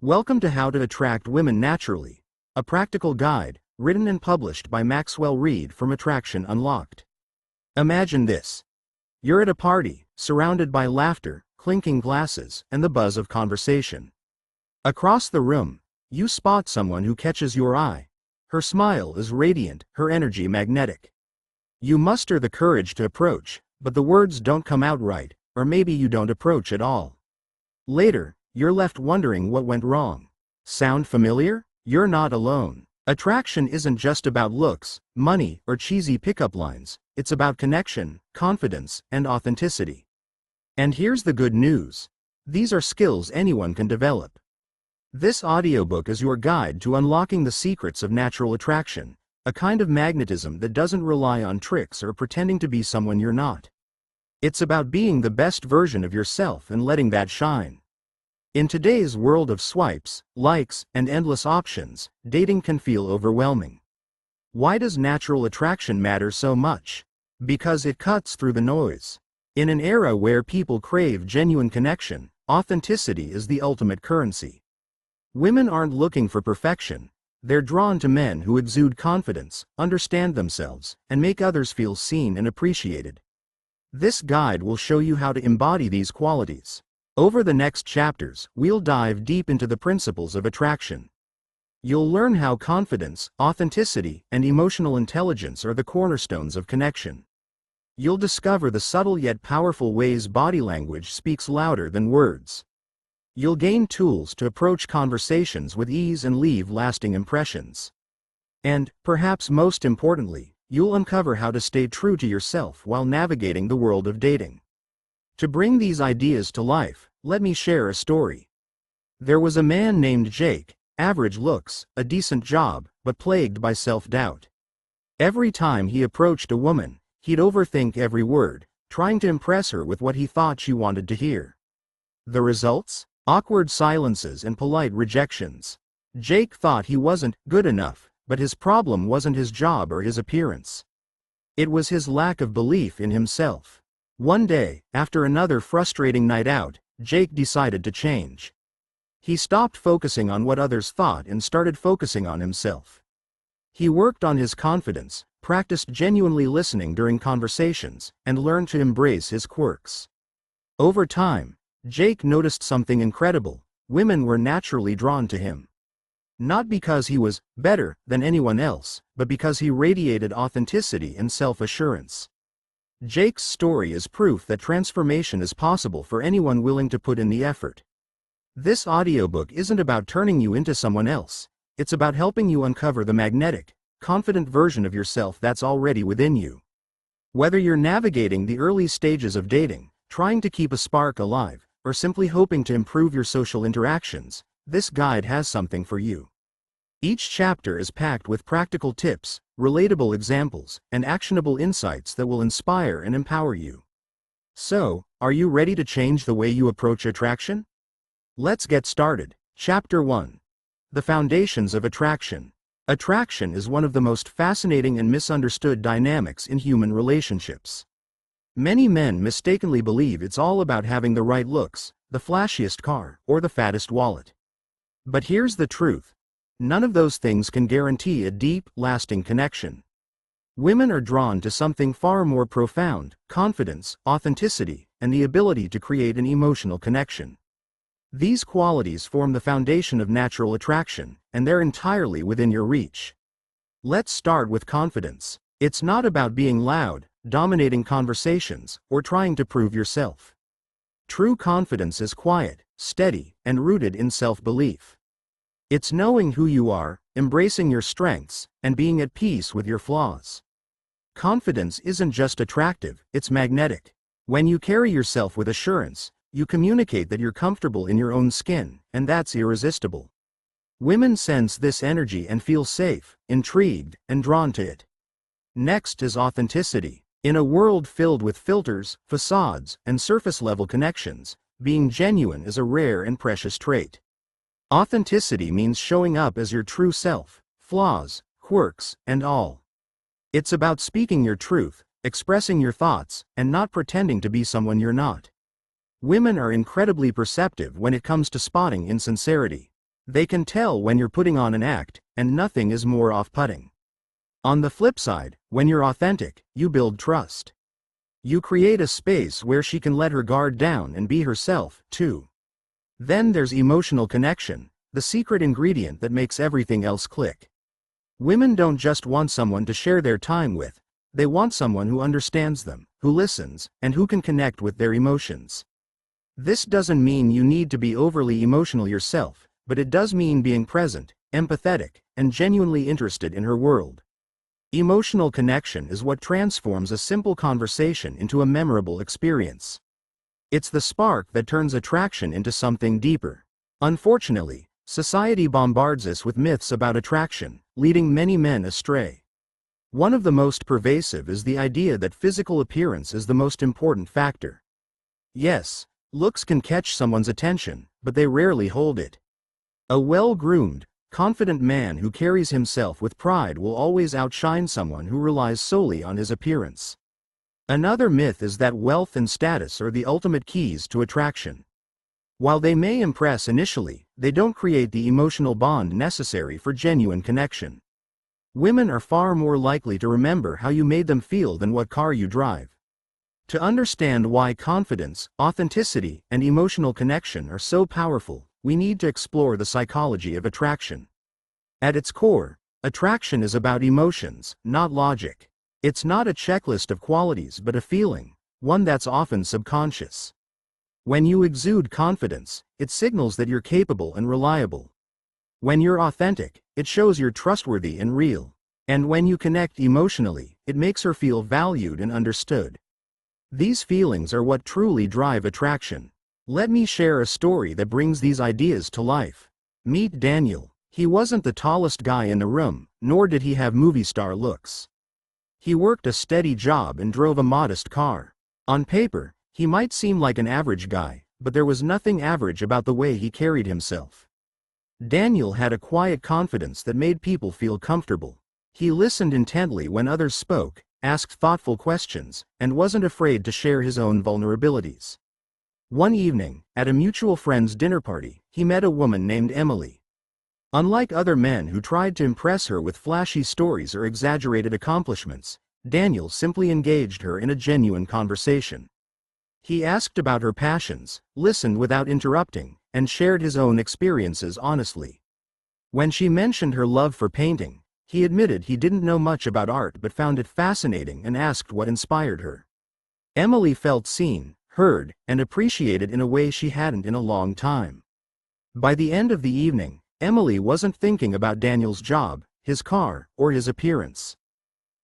Welcome to How to Attract Women Naturally, a practical guide, written and published by Maxwell Reed from Attraction Unlocked. Imagine this. You're at a party, surrounded by laughter, clinking glasses, and the buzz of conversation. Across the room, you spot someone who catches your eye. Her smile is radiant, her energy magnetic. You muster the courage to approach, but the words don't come out right, or maybe you don't approach at all. Later, you're left wondering what went wrong. Sound familiar? You're not alone. Attraction isn't just about looks, money, or cheesy pickup lines. It's about connection, confidence, and authenticity. And here's the good news. These are skills anyone can develop. This audiobook is your guide to unlocking the secrets of natural attraction, a kind of magnetism that doesn't rely on tricks or pretending to be someone you're not. It's about being the best version of yourself and letting that shine. In today's world of swipes, likes, and endless options, dating can feel overwhelming. Why does natural attraction matter so much? Because it cuts through the noise. In an era where people crave genuine connection, authenticity is the ultimate currency. Women aren't looking for perfection. They're drawn to men who exude confidence, understand themselves, and make others feel seen and appreciated. This guide will show you how to embody these qualities. Over the next chapters, we'll dive deep into the principles of attraction. You'll learn how confidence, authenticity, and emotional intelligence are the cornerstones of connection. You'll discover the subtle yet powerful ways body language speaks louder than words. You'll gain tools to approach conversations with ease and leave lasting impressions. And, perhaps most importantly, you'll uncover how to stay true to yourself while navigating the world of dating. To bring these ideas to life, let me share a story. There was a man named Jake, average looks, a decent job, but plagued by self-doubt. Every time he approached a woman, he'd overthink every word, trying to impress her with what he thought she wanted to hear. The results? Awkward silences and polite rejections. Jake thought he wasn't good enough, but his problem wasn't his job or his appearance. It was his lack of belief in himself. One day, after another frustrating night out, Jake decided to change. He stopped focusing on what others thought and started focusing on himself. He worked on his confidence, practiced genuinely listening during conversations, and learned to embrace his quirks. Over time, Jake noticed something incredible. Women were naturally drawn to him. Not because he was better than anyone else, but because he radiated authenticity and self-assurance. Jake's story is proof that transformation is possible for anyone willing to put in the effort. This audiobook isn't about turning you into someone else. It's about helping you uncover the magnetic, confident version of yourself that's already within you. Whether you're navigating the early stages of dating, trying to keep a spark alive, or simply hoping to improve your social interactions, this guide has something for you. Each chapter is packed with practical tips, relatable examples, and actionable insights that will inspire and empower you. So, are you ready to change the way you approach attraction? Let's get started. Chapter 1. The Foundations of Attraction. Attraction is one of the most fascinating and misunderstood dynamics in human relationships. Many men mistakenly believe it's all about having the right looks, the flashiest car, or the fattest wallet. But here's the truth. None of those things can guarantee a deep, lasting connection. Women are drawn to something far more profound: confidence, authenticity, and the ability to create an emotional connection. These qualities form the foundation of natural attraction, and they're entirely within your reach. Let's start with confidence. It's not about being loud, dominating conversations, or trying to prove yourself. True confidence is quiet, steady, and rooted in self-belief. It's knowing who you are, embracing your strengths, and being at peace with your flaws. Confidence isn't just attractive, it's magnetic. When you carry yourself with assurance, you communicate that you're comfortable in your own skin, and that's irresistible. Women sense this energy and feel safe, intrigued, and drawn to it. Next is authenticity. In a world filled with filters, facades, and surface-level connections, being genuine is a rare and precious trait. Authenticity means showing up as your true self, flaws, quirks, and all. It's about speaking your truth, expressing your thoughts, and not pretending to be someone you're not. Women are incredibly perceptive when it comes to spotting insincerity. They can tell when you're putting on an act, and nothing is more off-putting. On the flip side, when you're authentic, you build trust. You create a space where she can let her guard down and be herself, too. Then there's emotional connection, the secret ingredient that makes everything else click. Women don't just want someone to share their time with, they want someone who understands them, who listens, and who can connect with their emotions. This doesn't mean you need to be overly emotional yourself, but it does mean being present, empathetic, and genuinely interested in her world. Emotional connection is what transforms a simple conversation into a memorable experience. It's the spark that turns attraction into something deeper. Unfortunately, society bombards us with myths about attraction, leading many men astray. One of the most pervasive is the idea that physical appearance is the most important factor. Yes, looks can catch someone's attention, but they rarely hold it. A well-groomed, confident man who carries himself with pride will always outshine someone who relies solely on his appearance. Another myth is that wealth and status are the ultimate keys to attraction. While they may impress initially, they don't create the emotional bond necessary for genuine connection. Women are far more likely to remember how you made them feel than what car you drive. To understand why confidence, authenticity, and emotional connection are so powerful, we need to explore the psychology of attraction. At its core, attraction is about emotions, not logic. It's not a checklist of qualities but a feeling, one that's often subconscious. When you exude confidence, it signals that you're capable and reliable. When you're authentic, it shows you're trustworthy and real. And when you connect emotionally, it makes her feel valued and understood. These feelings are what truly drive attraction. Let me share a story that brings these ideas to life. Meet Daniel. He wasn't the tallest guy in the room, nor did he have movie star looks. He worked a steady job and drove a modest car. On paper, he might seem like an average guy, but there was nothing average about the way he carried himself. Daniel had a quiet confidence that made people feel comfortable. He listened intently when others spoke, asked thoughtful questions, and wasn't afraid to share his own vulnerabilities. One evening, at a mutual friend's dinner party, he met a woman named Emily. Unlike other men who tried to impress her with flashy stories or exaggerated accomplishments, Daniel simply engaged her in a genuine conversation. He asked about her passions, listened without interrupting, and shared his own experiences honestly. When she mentioned her love for painting, he admitted he didn't know much about art but found it fascinating and asked what inspired her. Emily felt seen, heard, and appreciated in a way she hadn't in a long time. By the end of the evening, Emily wasn't thinking about Daniel's job, his car, or his appearance.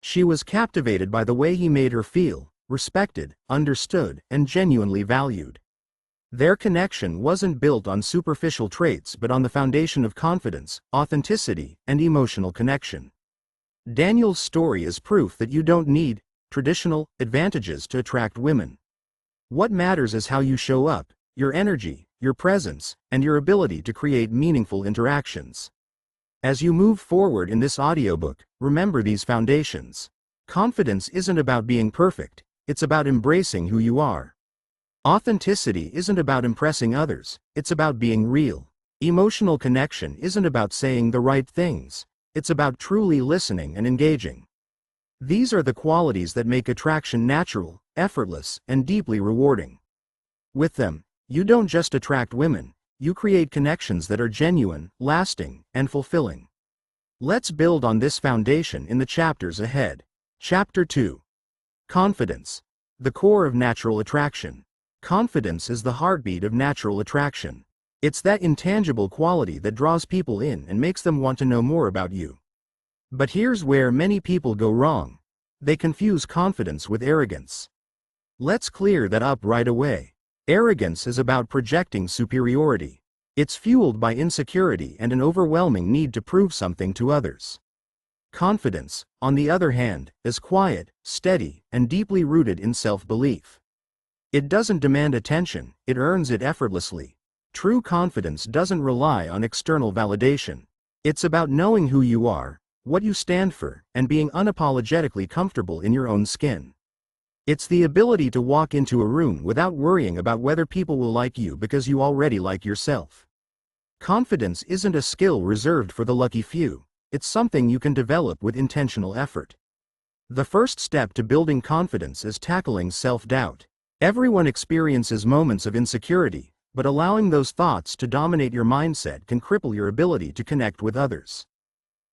She was captivated by the way he made her feel, respected, understood, and genuinely valued. Their connection wasn't built on superficial traits but on the foundation of confidence, authenticity, and emotional connection. Daniel's story is proof that you don't need traditional advantages to attract women. What matters is how you show up, your energy, your presence, and your ability to create meaningful interactions. As you move forward in this audiobook, remember these foundations. Confidence isn't about being perfect, it's about embracing who you are. Authenticity isn't about impressing others, it's about being real. Emotional connection isn't about saying the right things, it's about truly listening and engaging. These are the qualities that make attraction natural, effortless, and deeply rewarding. With them, you don't just attract women, you create connections that are genuine, lasting, and fulfilling. Let's build on this foundation in the chapters ahead. Chapter 2. Confidence. The core of natural attraction. Confidence is the heartbeat of natural attraction. It's that intangible quality that draws people in and makes them want to know more about you. But here's where many people go wrong. They confuse confidence with arrogance. Let's clear that up right away. Arrogance is about projecting superiority. It's fueled by insecurity and an overwhelming need to prove something to others. Confidence, on the other hand, is quiet, steady, and deeply rooted in self-belief. It doesn't demand attention, it earns it effortlessly. True confidence doesn't rely on external validation. It's about knowing who you are, what you stand for, and being unapologetically comfortable in your own skin. It's the ability to walk into a room without worrying about whether people will like you because you already like yourself. Confidence isn't a skill reserved for the lucky few. It's something you can develop with intentional effort. The first step to building confidence is tackling self-doubt. Everyone experiences moments of insecurity, but allowing those thoughts to dominate your mindset can cripple your ability to connect with others.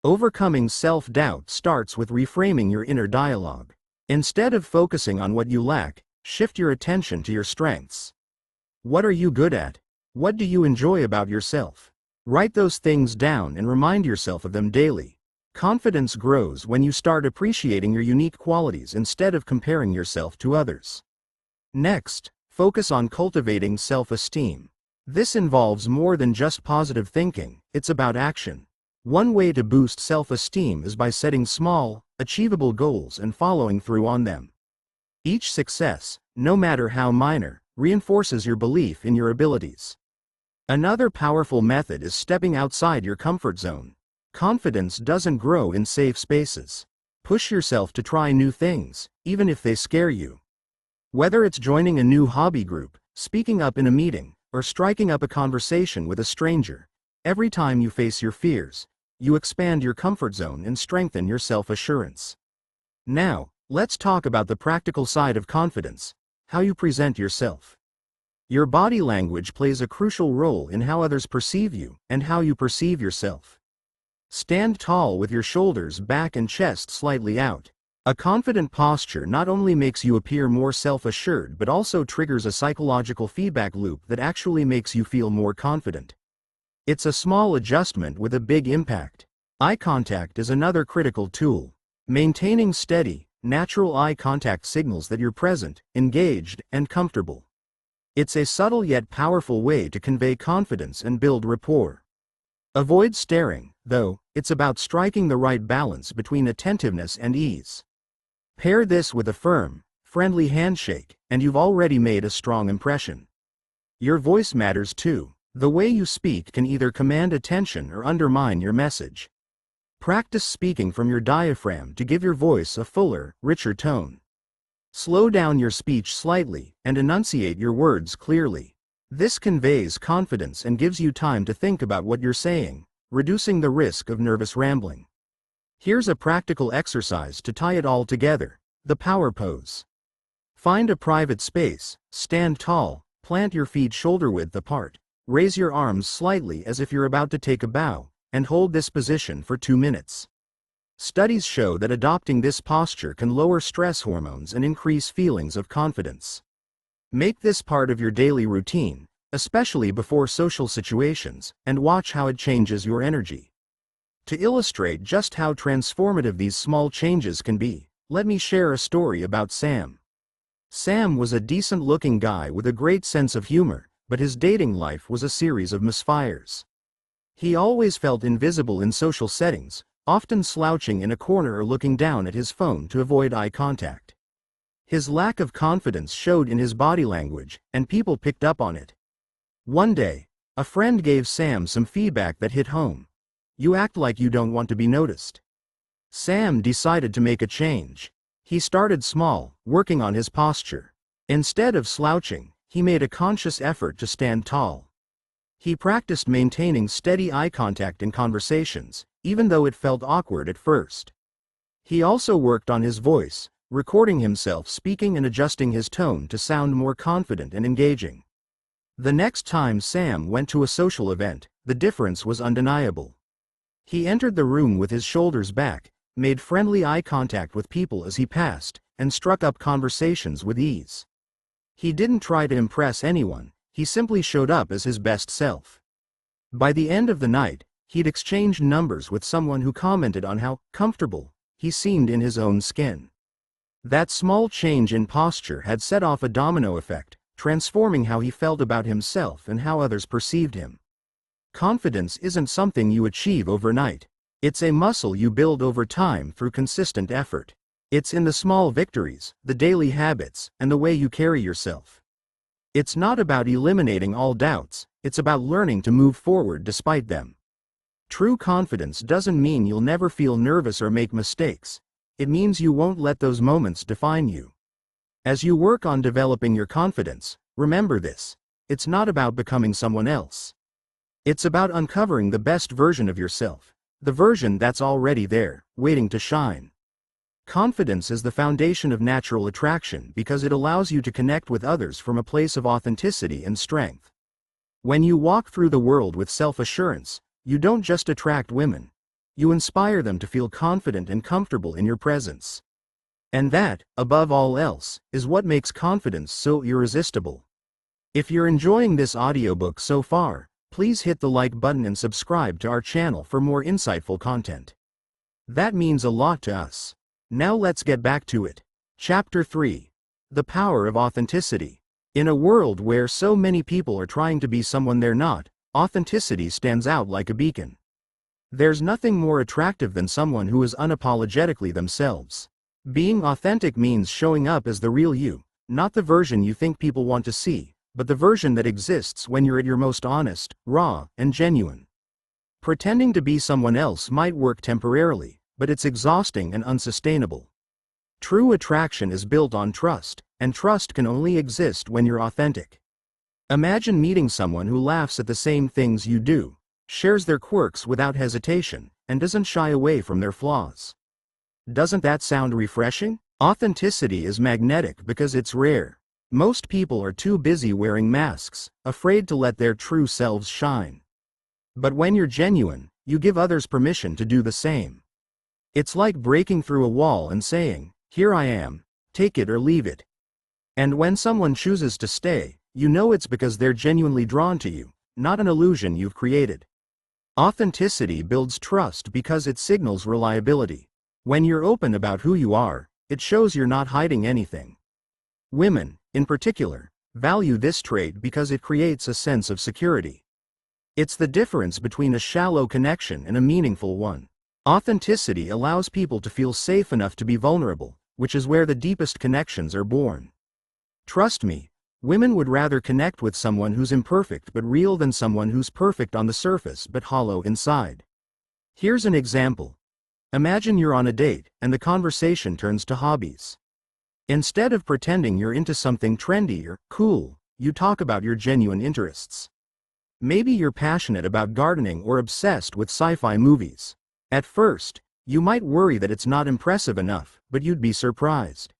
Overcoming self-doubt starts with reframing your inner dialogue. Instead of focusing on what you lack, shift your attention to your strengths. What are you good at? What do you enjoy about yourself? Write those things down and remind yourself of them daily. Confidence grows when you start appreciating your unique qualities instead of comparing yourself to others. Next, focus on cultivating self-esteem. This involves more than just positive thinking, it's about action. One way to boost self-esteem is by setting small, achievable goals and following through on them. Each success, no matter how minor, reinforces your belief in your abilities. Another powerful method is stepping outside your comfort zone. Confidence doesn't grow in safe spaces. Push yourself to try new things, even if they scare you. Whether it's joining a new hobby group, speaking up in a meeting, or striking up a conversation with a stranger, every time you face your fears, you expand your comfort zone and strengthen your self-assurance. Now, let's talk about the practical side of confidence, how you present yourself. Your body language plays a crucial role in how others perceive you and how you perceive yourself. Stand tall with your shoulders back and chest slightly out. A confident posture not only makes you appear more self-assured but also triggers a psychological feedback loop that actually makes you feel more confident. It's a small adjustment with a big impact. Eye contact is another critical tool. Maintaining steady, natural eye contact signals that you're present, engaged, and comfortable. It's a subtle yet powerful way to convey confidence and build rapport. Avoid staring, though. It's about striking the right balance between attentiveness and ease. Pair this with a firm, friendly handshake, and you've already made a strong impression. Your voice matters too. The way you speak can either command attention or undermine your message. Practice speaking from your diaphragm to give your voice a fuller, richer tone. Slow down your speech slightly and enunciate your words clearly. This conveys confidence and gives you time to think about what you're saying, reducing the risk of nervous rambling. Here's a practical exercise to tie it all together: the power pose. Find a private space, stand tall, plant your feet shoulder-width apart, raise your arms slightly as if you're about to take a bow, and hold this position for 2 minutes. Studies show that adopting this posture can lower stress hormones and increase feelings of confidence. Make this part of your daily routine, especially before social situations, and watch how it changes your energy. To illustrate just how transformative these small changes can be, let me share a story about Sam. Sam was a decent-looking guy with a great sense of humor, but his dating life was a series of misfires. He always felt invisible in social settings, often slouching in a corner or looking down at his phone to avoid eye contact. His lack of confidence showed in his body language, and people picked up on it. One day, a friend gave Sam some feedback that hit home. "You act like you don't want to be noticed." Sam decided to make a change. He started small, working on his posture. Instead of slouching, he made a conscious effort to stand tall. He practiced maintaining steady eye contact in conversations, even though it felt awkward at first. He also worked on his voice, recording himself speaking and adjusting his tone to sound more confident and engaging. The next time Sam went to a social event, the difference was undeniable. He entered the room with his shoulders back, made friendly eye contact with people as he passed, and struck up conversations with ease. He didn't try to impress anyone, he simply showed up as his best self. By the end of the night, he'd exchanged numbers with someone who commented on how comfortable he seemed in his own skin. That small change in posture had set off a domino effect, transforming how he felt about himself and how others perceived him. Confidence isn't something you achieve overnight. It's a muscle you build over time through consistent effort. It's in the small victories, the daily habits, and the way you carry yourself. It's not about eliminating all doubts, it's about learning to move forward despite them. True confidence doesn't mean you'll never feel nervous or make mistakes. It means you won't let those moments define you. As you work on developing your confidence, remember this: it's not about becoming someone else. It's about uncovering the best version of yourself, the version that's already there, waiting to shine. Confidence is the foundation of natural attraction because it allows you to connect with others from a place of authenticity and strength. When you walk through the world with self-assurance, you don't just attract women. You inspire them to feel confident and comfortable in your presence. And that, above all else, is what makes confidence so irresistible. If you're enjoying this audiobook so far, please hit the like button and subscribe to our channel for more insightful content. That means a lot to us. Now let's get back to it. Chapter 3. The Power of Authenticity. In a world where so many people are trying to be someone they're not, authenticity stands out like a beacon. There's nothing more attractive than someone who is unapologetically themselves. Being authentic means showing up as the real you, not the version you think people want to see, but the version that exists when you're at your most honest, raw, and genuine. Pretending to be someone else might work temporarily, but it's exhausting and unsustainable. True attraction is built on trust, and trust can only exist when you're authentic. Imagine meeting someone who laughs at the same things you do, shares their quirks without hesitation, and doesn't shy away from their flaws. Doesn't that sound refreshing? Authenticity is magnetic because it's rare. Most people are too busy wearing masks, afraid to let their true selves shine. But when you're genuine, you give others permission to do the same. It's like breaking through a wall and saying, "Here I am, take it or leave it." And when someone chooses to stay, you know it's because they're genuinely drawn to you, not an illusion you've created. Authenticity builds trust because it signals reliability. When you're open about who you are, it shows you're not hiding anything. Women, in particular, value this trait because it creates a sense of security. It's the difference between a shallow connection and a meaningful one. Authenticity allows people to feel safe enough to be vulnerable, which is where the deepest connections are born. Trust me, women would rather connect with someone who's imperfect but real than someone who's perfect on the surface but hollow inside. Here's an example. Imagine you're on a date, and the conversation turns to hobbies. Instead of pretending you're into something trendy or cool, you talk about your genuine interests. Maybe you're passionate about gardening or obsessed with sci-fi movies. At first, you might worry that it's not impressive enough, but you'd be surprised.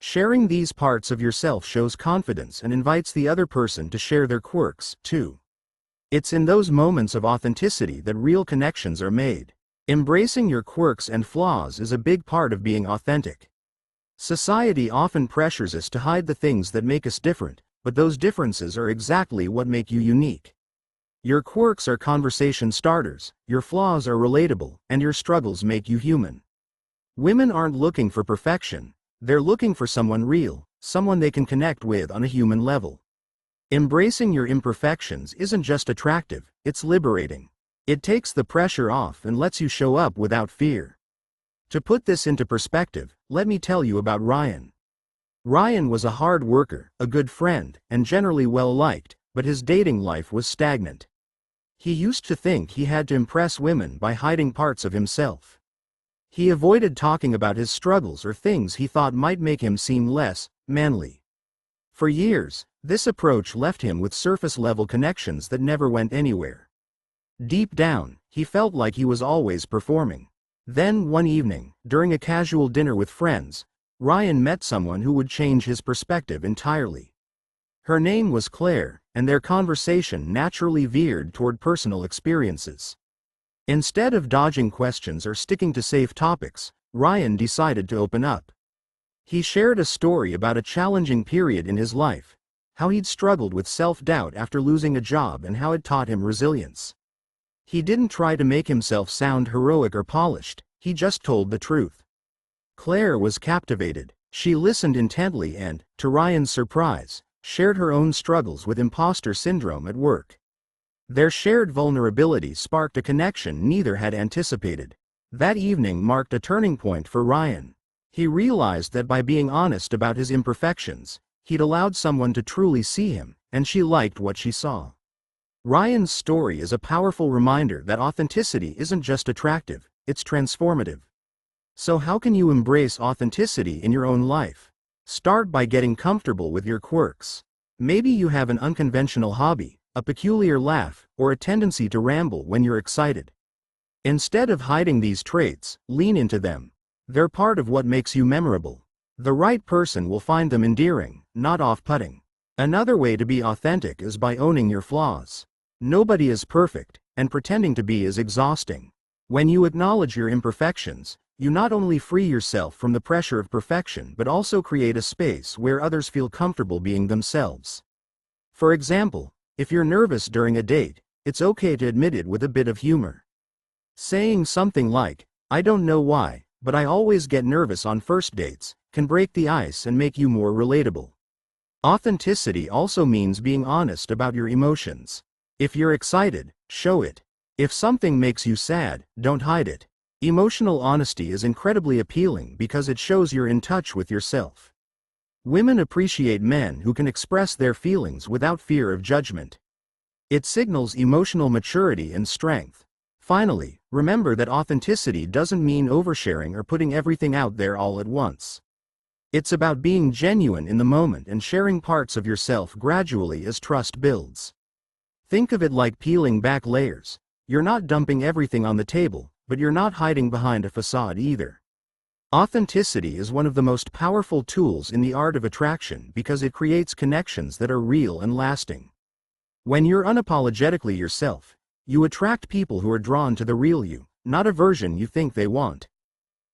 Sharing these parts of yourself shows confidence and invites the other person to share their quirks, too. It's in those moments of authenticity that real connections are made. Embracing your quirks and flaws is a big part of being authentic. Society often pressures us to hide the things that make us different, but those differences are exactly what make you unique. Your quirks are conversation starters, your flaws are relatable, and your struggles make you human. Women aren't looking for perfection, they're looking for someone real, someone they can connect with on a human level. Embracing your imperfections isn't just attractive, it's liberating. It takes the pressure off and lets you show up without fear. To put this into perspective, let me tell you about Ryan. Ryan was a hard worker, a good friend, and generally well-liked, but his dating life was stagnant. He used to think he had to impress women by hiding parts of himself. He avoided talking about his struggles or things he thought might make him seem less manly. For years, this approach left him with surface-level connections that never went anywhere. Deep down, he felt like he was always performing. Then one evening, during a casual dinner with friends, Ryan met someone who would change his perspective entirely. Her name was Claire, and their conversation naturally veered toward personal experiences. Instead of dodging questions or sticking to safe topics, Ryan decided to open up. He shared a story about a challenging period in his life, how he'd struggled with self-doubt after losing a job and how it taught him resilience. He didn't try to make himself sound heroic or polished, he just told the truth. Claire was captivated. She listened intently and, to Ryan's surprise, shared her own struggles with imposter syndrome at work. Their shared vulnerability sparked a connection neither had anticipated. That evening marked a turning point for Ryan. He realized that by being honest about his imperfections, he'd allowed someone to truly see him, and she liked what she saw. Ryan's story is a powerful reminder that authenticity isn't just attractive, it's transformative. So how can you embrace authenticity in your own life? Start by getting comfortable with your quirks. Maybe you have an unconventional hobby, a peculiar laugh, or a tendency to ramble when you're excited. Instead of hiding these traits, lean into them. They're part of what makes you memorable. The right person will find them endearing, not off-putting. Another way to be authentic is by owning your flaws. Nobody is perfect, and pretending to be is exhausting. When you acknowledge your imperfections, you not only free yourself from the pressure of perfection but also create a space where others feel comfortable being themselves. For example, if you're nervous during a date, it's okay to admit it with a bit of humor. Saying something like, "I don't know why, but I always get nervous on first dates," can break the ice and make you more relatable. Authenticity also means being honest about your emotions. If you're excited, show it. If something makes you sad, don't hide it. Emotional honesty is incredibly appealing because it shows you're in touch with yourself. Women appreciate men who can express their feelings without fear of judgment. It signals emotional maturity and strength. Finally, remember that authenticity doesn't mean oversharing or putting everything out there all at once. It's about being genuine in the moment and sharing parts of yourself gradually as trust builds. Think of it like peeling back layers. You're not dumping everything on the table, but you're not hiding behind a facade either. Authenticity is one of the most powerful tools in the art of attraction because it creates connections that are real and lasting. When you're unapologetically yourself, you attract people who are drawn to the real you, not a version you think they want.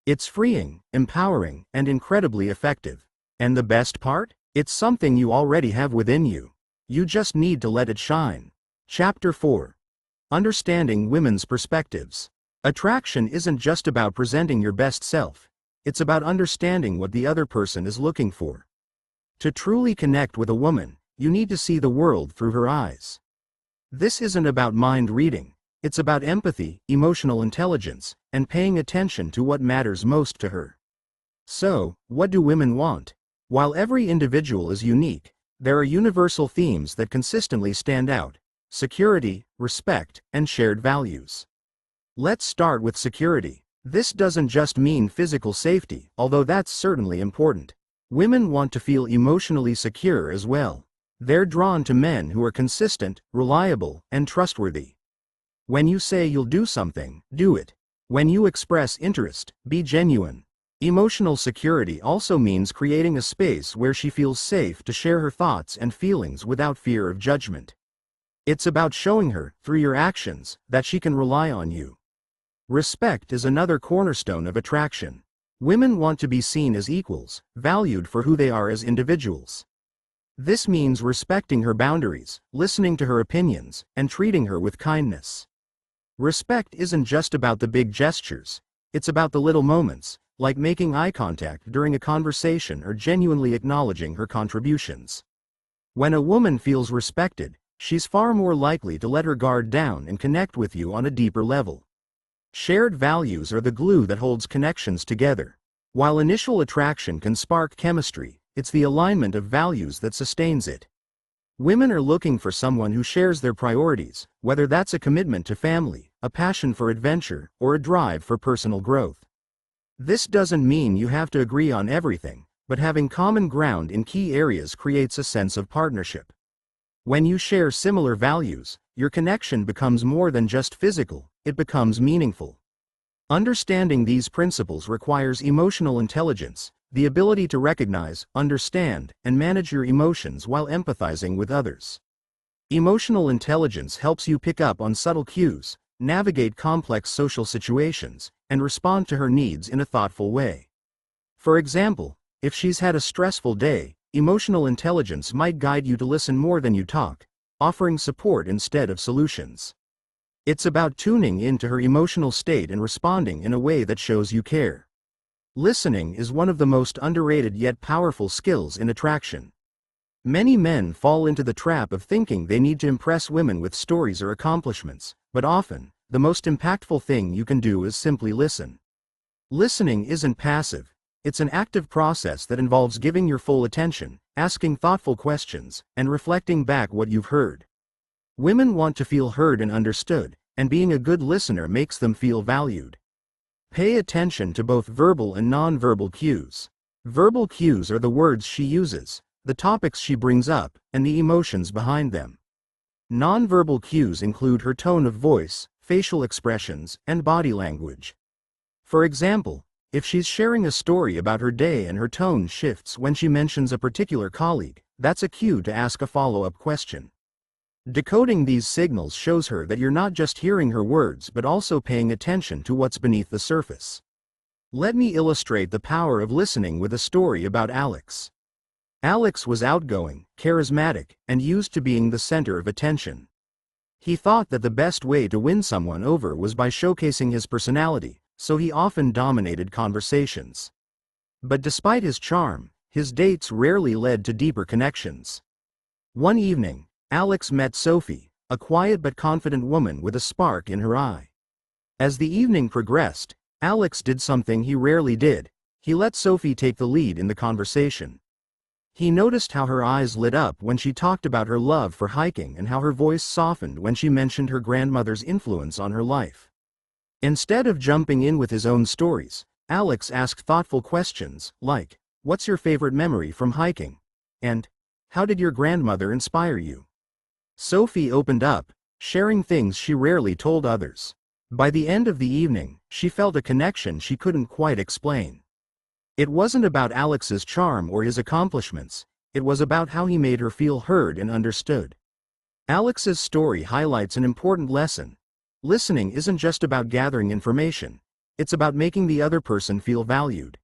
It's freeing, empowering, and incredibly effective. And the best part? It's something you already have within you. You just need to let it shine. Chapter 4. Understanding Women's Perspectives. Attraction isn't just about presenting your best self. It's about understanding what the other person is looking for. To truly connect with a woman, you need to see the world through her eyes. This isn't about mind reading. It's about empathy, emotional intelligence, and paying attention to what matters most to her. So, what do women want? While every individual is unique, there are universal themes that consistently stand out: security, respect, and shared values. Let's start with security. This doesn't just mean physical safety, although that's certainly important. Women want to feel emotionally secure as well. They're drawn to men who are consistent, reliable, and trustworthy. When you say you'll do something, do it. When you express interest, be genuine. Emotional security also means creating a space where she feels safe to share her thoughts and feelings without fear of judgment. It's about showing her, through your actions, that she can rely on you. Respect is another cornerstone of attraction. Women want to be seen as equals, valued for who they are as individuals. This means respecting her boundaries, listening to her opinions, and treating her with kindness. Respect isn't just about the big gestures. It's about the little moments, like making eye contact during a conversation or genuinely acknowledging her contributions. When a woman feels respected, she's far more likely to let her guard down and connect with you on a deeper level. Shared values are the glue that holds connections together. While initial attraction can spark chemistry, it's the alignment of values that sustains it. Women are looking for someone who shares their priorities, whether that's a commitment to family, a passion for adventure, or a drive for personal growth. This doesn't mean you have to agree on everything, but having common ground in key areas creates a sense of partnership. When you share similar values, your connection becomes more than just physical, it becomes meaningful. Understanding these principles requires emotional intelligence, the ability to recognize, understand, and manage your emotions while empathizing with others. Emotional intelligence helps you pick up on subtle cues, navigate complex social situations, and respond to her needs in a thoughtful way. For example, if she's had a stressful day, emotional intelligence might guide you to listen more than you talk, offering support instead of solutions. It's about tuning into her emotional state and responding in a way that shows you care. Listening is one of the most underrated yet powerful skills in attraction. Many men fall into the trap of thinking they need to impress women with stories or accomplishments, but often, the most impactful thing you can do is simply listen. Listening isn't passive, it's an active process that involves giving your full attention, asking thoughtful questions, and reflecting back what you've heard. Women want to feel heard and understood, and being a good listener makes them feel valued. Pay attention to both verbal and nonverbal cues. Verbal cues are the words she uses, the topics she brings up, and the emotions behind them. Nonverbal cues include her tone of voice, facial expressions, and body language. For example, if she's sharing a story about her day and her tone shifts when she mentions a particular colleague, that's a cue to ask a follow-up question. Decoding these signals shows her that you're not just hearing her words but also paying attention to what's beneath the surface. Let me illustrate the power of listening with a story about Alex. Alex was outgoing, charismatic, and used to being the center of attention. He thought that the best way to win someone over was by showcasing his personality, so he often dominated conversations. But despite his charm, his dates rarely led to deeper connections. One evening, Alex met Sophie, a quiet but confident woman with a spark in her eye. As the evening progressed, Alex did something he rarely did. He let Sophie take the lead in the conversation. He noticed how her eyes lit up when she talked about her love for hiking and how her voice softened when she mentioned her grandmother's influence on her life. Instead of jumping in with his own stories, Alex asked thoughtful questions like, "What's your favorite memory from hiking?" and "How did your grandmother inspire you?" Sophie opened up, sharing things she rarely told others. By the end of the evening, she felt a connection she couldn't quite explain. It wasn't about Alex's charm or his accomplishments, it was about how he made her feel heard and understood. Alex's story highlights an important lesson. Listening isn't just about gathering information, it's about making the other person feel valued.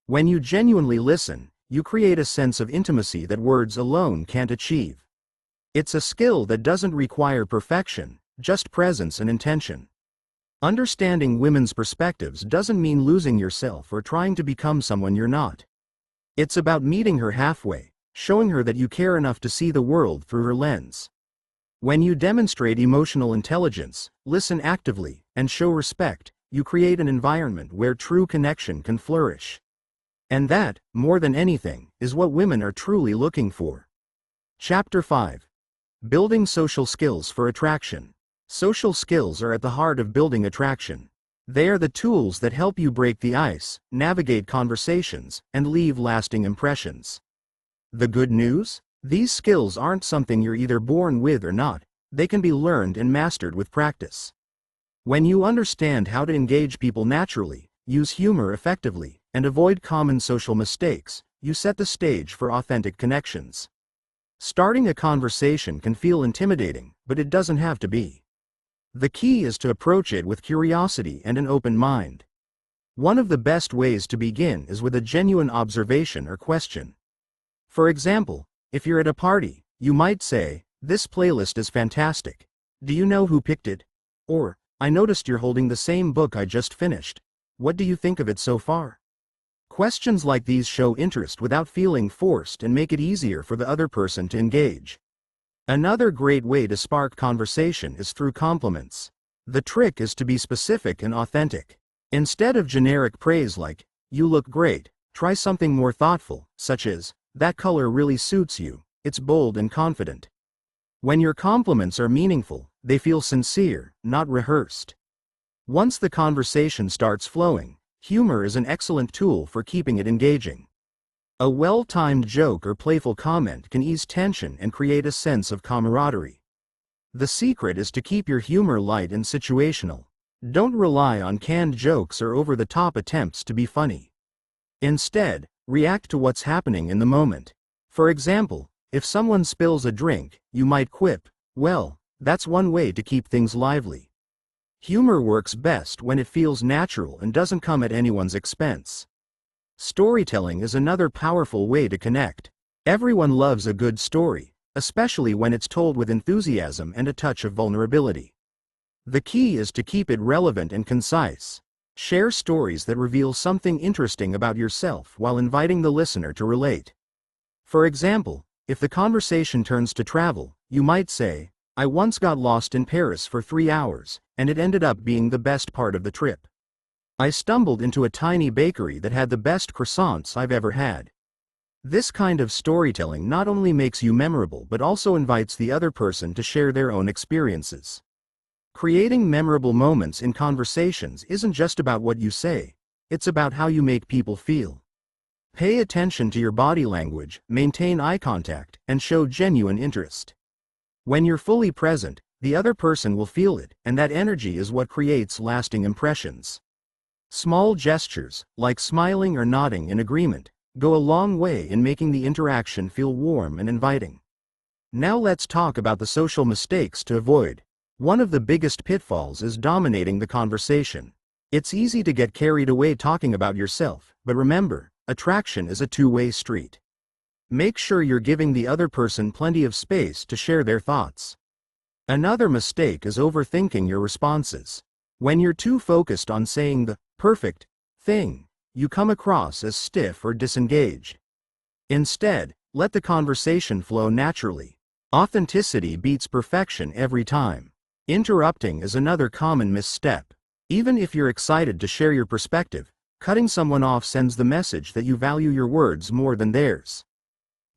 When you genuinely listen, you create a sense of intimacy that words alone can't achieve. It's a skill that doesn't require perfection, just presence and intention. Understanding women's perspectives doesn't mean losing yourself or trying to become someone you're not. It's about meeting her halfway, showing her that you care enough to see the world through her lens. When you demonstrate emotional intelligence, listen actively, and show respect, you create an environment where true connection can flourish. And that, more than anything, is what women are truly looking for. Chapter 5. Building social skills for attraction. Social skills are at the heart of building attraction. They are the tools that help you break the ice, navigate conversations, and leave lasting impressions. The good news? These skills aren't something you're either born with or not, they can be learned and mastered with practice. When you understand how to engage people naturally, use humor effectively, and avoid common social mistakes, you set the stage for authentic connections. Starting a conversation can feel intimidating, but it doesn't have to be. The key is to approach it with curiosity and an open mind. One of the best ways to begin is with a genuine observation or question. For example, if you're at a party, you might say, "This playlist is fantastic. Do you know who picked it?" Or, "I noticed you're holding the same book I just finished. What do you think of it so far?" Questions like these show interest without feeling forced and make it easier for the other person to engage. Another great way to spark conversation is through compliments. The trick is to be specific and authentic. Instead of generic praise like, "You look great," try something more thoughtful, such as, "That color really suits you, it's bold and confident." When your compliments are meaningful, they feel sincere, not rehearsed. Once the conversation starts flowing, humor is an excellent tool for keeping it engaging. A well-timed joke or playful comment can ease tension and create a sense of camaraderie. The secret is to keep your humor light and situational. Don't rely on canned jokes or over-the-top attempts to be funny. Instead, react to what's happening in the moment. For example, if someone spills a drink, you might quip, "Well, that's one way to keep things lively." Humor works best when it feels natural and doesn't come at anyone's expense. Storytelling is another powerful way to connect. Everyone loves a good story, especially when it's told with enthusiasm and a touch of vulnerability. The key is to keep it relevant and concise. Share stories that reveal something interesting about yourself while inviting the listener to relate. For example, if the conversation turns to travel, you might say, "I once got lost in Paris for 3 hours, and it ended up being the best part of the trip. I stumbled into a tiny bakery that had the best croissants I've ever had." This kind of storytelling not only makes you memorable but also invites the other person to share their own experiences. Creating memorable moments in conversations isn't just about what you say, it's about how you make people feel. Pay attention to your body language, maintain eye contact, and show genuine interest. When you're fully present, the other person will feel it, and that energy is what creates lasting impressions. Small gestures, like smiling or nodding in agreement, go a long way in making the interaction feel warm and inviting. Now let's talk about the social mistakes to avoid. One of the biggest pitfalls is dominating the conversation. It's easy to get carried away talking about yourself, but remember, attraction is a two-way street. Make sure you're giving the other person plenty of space to share their thoughts. Another mistake is overthinking your responses. When you're too focused on saying the perfect thing, you come across as stiff or disengaged. Instead, let the conversation flow naturally. Authenticity beats perfection every time. Interrupting is another common misstep. Even if you're excited to share your perspective, cutting someone off sends the message that you value your words more than theirs.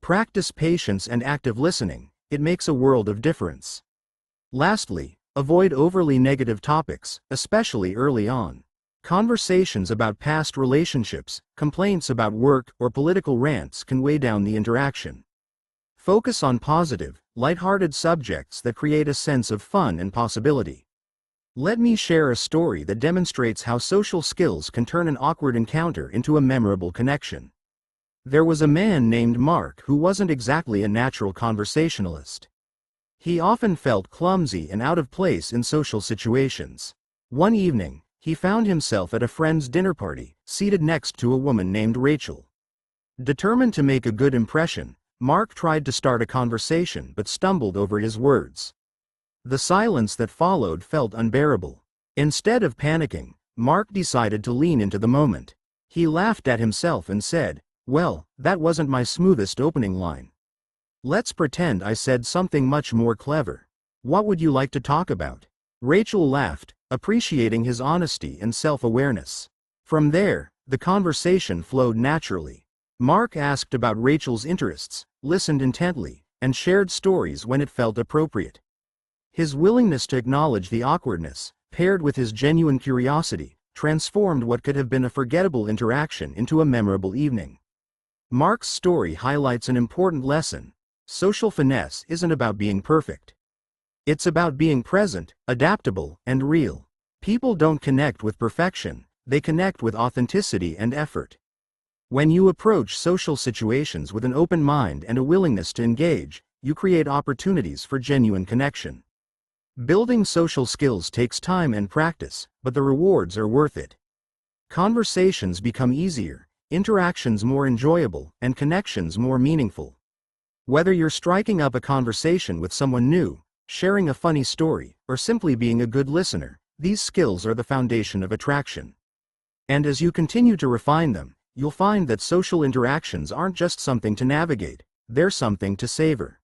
Practice patience and active listening. It makes a world of difference. Lastly, avoid overly negative topics, especially early on. Conversations about past relationships, complaints about work, or political rants can weigh down the interaction. Focus on positive, lighthearted subjects that create a sense of fun and possibility. Let me share a story that demonstrates how social skills can turn an awkward encounter into a memorable connection. There was a man named Mark who wasn't exactly a natural conversationalist. He often felt clumsy and out of place in social situations. One evening, he found himself at a friend's dinner party, seated next to a woman named Rachel. Determined to make a good impression, Mark tried to start a conversation but stumbled over his words. The silence that followed felt unbearable. Instead of panicking, Mark decided to lean into the moment. He laughed at himself and said, "Well, that wasn't my smoothest opening line. Let's pretend I said something much more clever. What would you like to talk about?" Rachel laughed, appreciating his honesty and self-awareness. From there, the conversation flowed naturally. Mark asked about Rachel's interests, listened intently, and shared stories when it felt appropriate. His willingness to acknowledge the awkwardness, paired with his genuine curiosity, transformed what could have been a forgettable interaction into a memorable evening. Mark's story highlights an important lesson. Social finesse isn't about being perfect. It's about being present, adaptable, and real. People don't connect with perfection, they connect with authenticity and effort. When you approach social situations with an open mind and a willingness to engage, you create opportunities for genuine connection. Building social skills takes time and practice, but the rewards are worth it. Conversations become easier, interactions more enjoyable, and connections more meaningful. Whether you're striking up a conversation with someone new, sharing a funny story, or simply being a good listener, these skills are the foundation of attraction. And as you continue to refine them, you'll find that social interactions aren't just something to navigate, they're something to savor.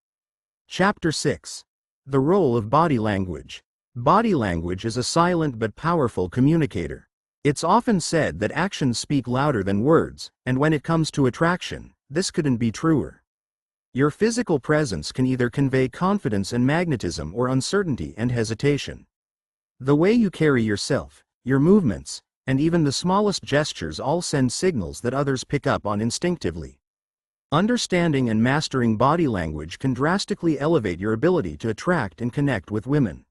Chapter 6. The Role of Body Language. Body language is a silent but powerful communicator. It's often said that actions speak louder than words, and when it comes to attraction, this couldn't be truer. Your physical presence can either convey confidence and magnetism or uncertainty and hesitation. The way you carry yourself, your movements, and even the smallest gestures all send signals that others pick up on instinctively. Understanding and mastering body language can drastically elevate your ability to attract and connect with women.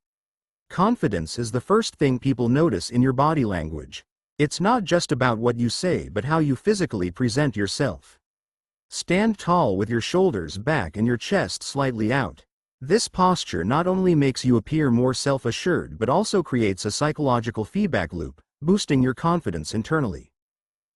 Confidence is the first thing people notice in your body language. It's not just about what you say but how you physically present yourself. Stand tall with your shoulders back and your chest slightly out. This posture not only makes you appear more self-assured but also creates a psychological feedback loop, boosting your confidence internally.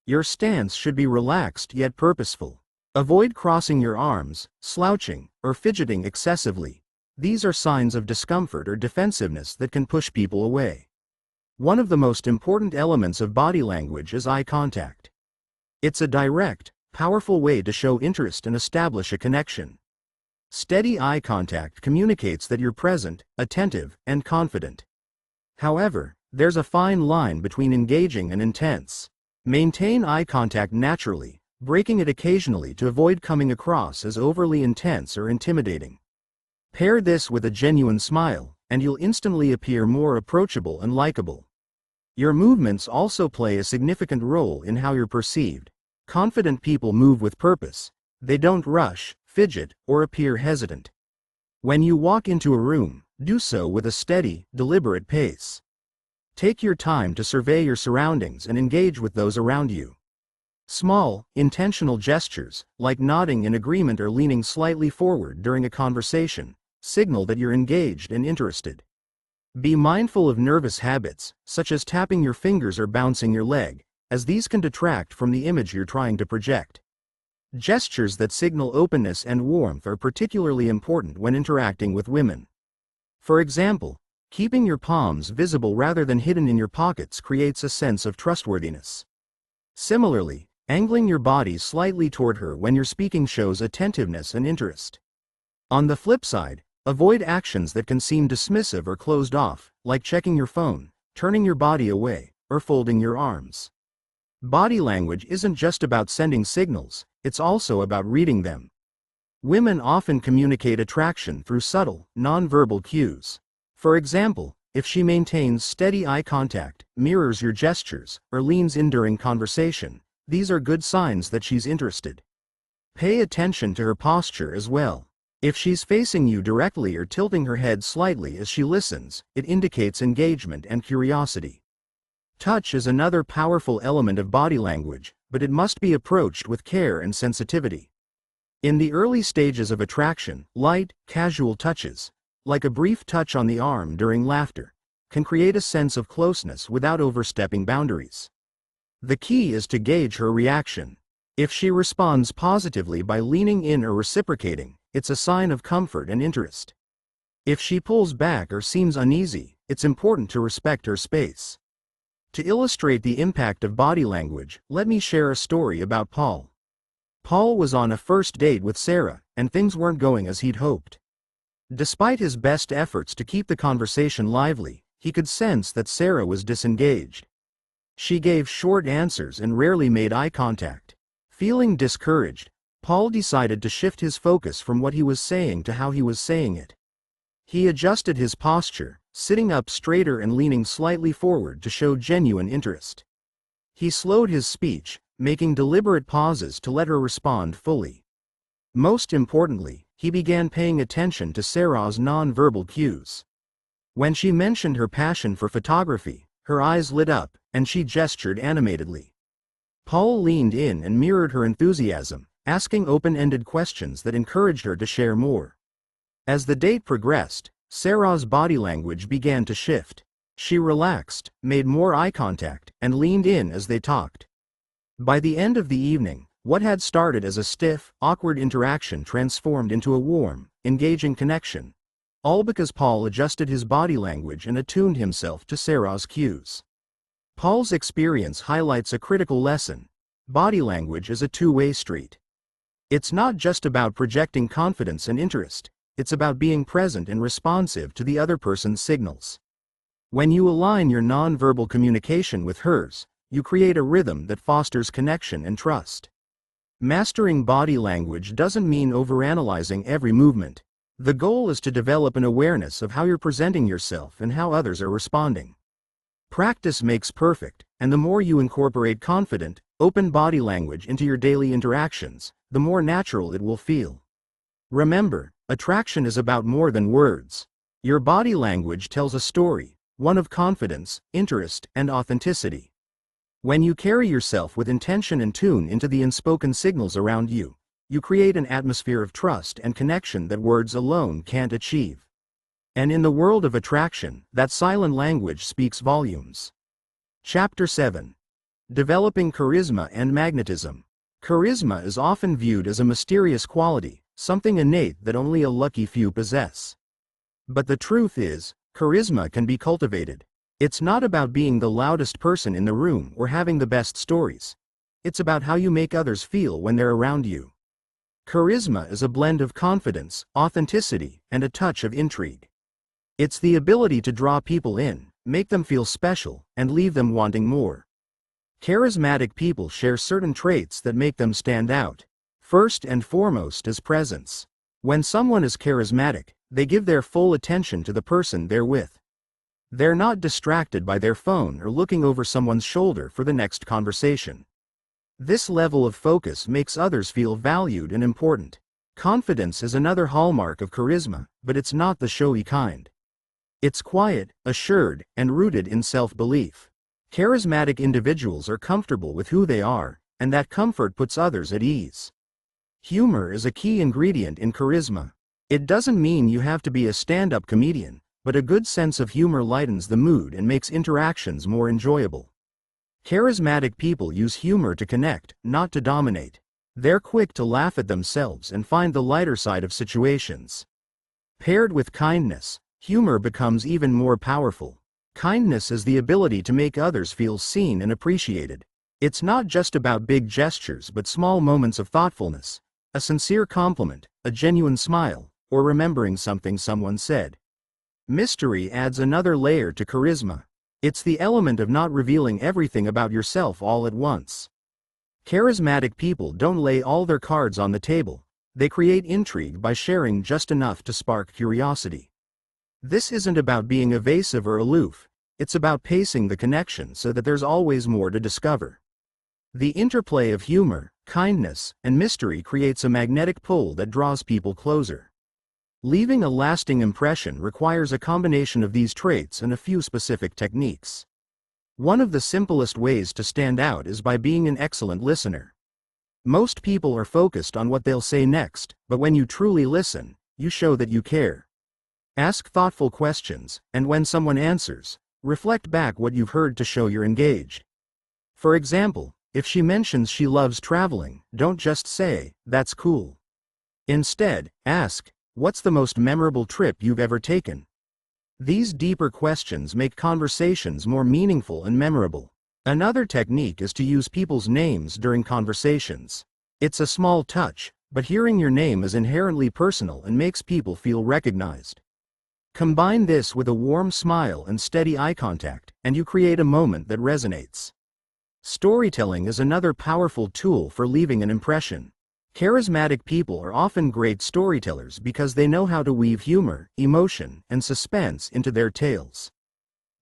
Your stance should be relaxed yet purposeful. Avoid crossing your arms, slouching, or fidgeting excessively. These are signs of discomfort or defensiveness that can push people away. One of the most important elements of body language is eye contact. It's a direct, powerful way to show interest and establish a connection. Steady eye contact communicates that you're present, attentive, and confident. However, there's a fine line between engaging and intense. Maintain eye contact naturally, breaking it occasionally to avoid coming across as overly intense or intimidating. Pair this with a genuine smile, and you'll instantly appear more approachable and likable. Your movements also play a significant role in how you're perceived. Confident people move with purpose. They don't rush, fidget, or appear hesitant. When you walk into a room, do so with a steady, deliberate pace. Take your time to survey your surroundings and engage with those around you. Small, intentional gestures, like nodding in agreement or leaning slightly forward during a conversation, signal that you're engaged and interested. Be mindful of nervous habits, such as tapping your fingers or bouncing your leg, as these can detract from the image you're trying to project. Gestures that signal openness and warmth are particularly important when interacting with women. For example, keeping your palms visible rather than hidden in your pockets creates a sense of trustworthiness. Similarly, angling your body slightly toward her when you're speaking shows attentiveness and interest. On the flip side, avoid actions that can seem dismissive or closed off, like checking your phone, turning your body away, or folding your arms. Body language isn't just about sending signals, it's also about reading them. Women often communicate attraction through subtle, nonverbal cues. For example, if she maintains steady eye contact, mirrors your gestures, or leans in during conversation, these are good signs that she's interested. Pay attention to her posture as well. If she's facing you directly or tilting her head slightly as she listens, it indicates engagement and curiosity. Touch is another powerful element of body language, but it must be approached with care and sensitivity. In the early stages of attraction, light, casual touches, like a brief touch on the arm during laughter, can create a sense of closeness without overstepping boundaries. The key is to gauge her reaction. If she responds positively by leaning in or reciprocating, it's a sign of comfort and interest. If she pulls back or seems uneasy, it's important to respect her space. To illustrate the impact of body language, let me share a story about Paul. Paul was on a first date with Sarah, and things weren't going as he'd hoped. Despite his best efforts to keep the conversation lively, he could sense that Sarah was disengaged. She gave short answers and rarely made eye contact. Feeling discouraged, Paul decided to shift his focus from what he was saying to how he was saying it. He adjusted his posture, sitting up straighter and leaning slightly forward to show genuine interest. He slowed his speech, making deliberate pauses to let her respond fully. Most importantly, he began paying attention to Sarah's non-verbal cues. When she mentioned her passion for photography, her eyes lit up, and she gestured animatedly. Paul leaned in and mirrored her enthusiasm, asking open-ended questions that encouraged her to share more. As the date progressed, Sarah's body language began to shift. She relaxed, made more eye contact, and leaned in as they talked. By the end of the evening, what had started as a stiff, awkward interaction transformed into a warm, engaging connection, all because Paul adjusted his body language and attuned himself to Sarah's cues. Paul's experience highlights a critical lesson. Body language is a two-way street. It's not just about projecting confidence and interest, it's about being present and responsive to the other person's signals. When you align your nonverbal communication with hers, you create a rhythm that fosters connection and trust. Mastering body language doesn't mean overanalyzing every movement. The goal is to develop an awareness of how you're presenting yourself and how others are responding. Practice makes perfect, and the more you incorporate confident, open body language into your daily interactions, the more natural it will feel. Remember, attraction is about more than words. Your body language tells a story, one of confidence, interest, and authenticity. When you carry yourself with intention and tune into the unspoken signals around you, you create an atmosphere of trust and connection that words alone can't achieve. And in the world of attraction, that silent language speaks volumes. Chapter 7. Developing Charisma and Magnetism. Charisma is often viewed as a mysterious quality, something innate that only a lucky few possess. But the truth is, charisma can be cultivated. It's not about being the loudest person in the room or having the best stories. It's about how you make others feel when they're around you. Charisma is a blend of confidence, authenticity, and a touch of intrigue. It's the ability to draw people in, make them feel special, and leave them wanting more. Charismatic people share certain traits that make them stand out. First and foremost is presence. When someone is charismatic, they give their full attention to the person they're with. They're not distracted by their phone or looking over someone's shoulder for the next conversation. This level of focus makes others feel valued and important. Confidence is another hallmark of charisma, but it's not the showy kind. It's quiet, assured, and rooted in self-belief. Charismatic individuals are comfortable with who they are, and that comfort puts others at ease. Humor is a key ingredient in charisma. It doesn't mean you have to be a stand-up comedian, but a good sense of humor lightens the mood and makes interactions more enjoyable. Charismatic people use humor to connect, not to dominate. They're quick to laugh at themselves and find the lighter side of situations. Paired with kindness, humor becomes even more powerful. Kindness is the ability to make others feel seen and appreciated. It's not just about big gestures but small moments of thoughtfulness, a sincere compliment, a genuine smile, or remembering something someone said. Mystery adds another layer to charisma. It's the element of not revealing everything about yourself all at once. Charismatic people don't lay all their cards on the table. They create intrigue by sharing just enough to spark curiosity. This isn't about being evasive or aloof. It's about pacing the connection so that there's always more to discover. The interplay of humor, kindness, and mystery creates a magnetic pull that draws people closer. Leaving a lasting impression requires a combination of these traits and a few specific techniques. One of the simplest ways to stand out is by being an excellent listener. Most people are focused on what they'll say next, but when you truly listen, you show that you care. Ask thoughtful questions, and when someone answers, reflect back what you've heard to show you're engaged. For example, if she mentions she loves traveling, don't just say, "That's cool." Instead, ask, "What's the most memorable trip you've ever taken?" These deeper questions make conversations more meaningful and memorable. Another technique is to use people's names during conversations. It's a small touch, but hearing your name is inherently personal and makes people feel recognized. Combine this with a warm smile and steady eye contact, and you create a moment that resonates. Storytelling is another powerful tool for leaving an impression. Charismatic people are often great storytellers because they know how to weave humor, emotion, and suspense into their tales.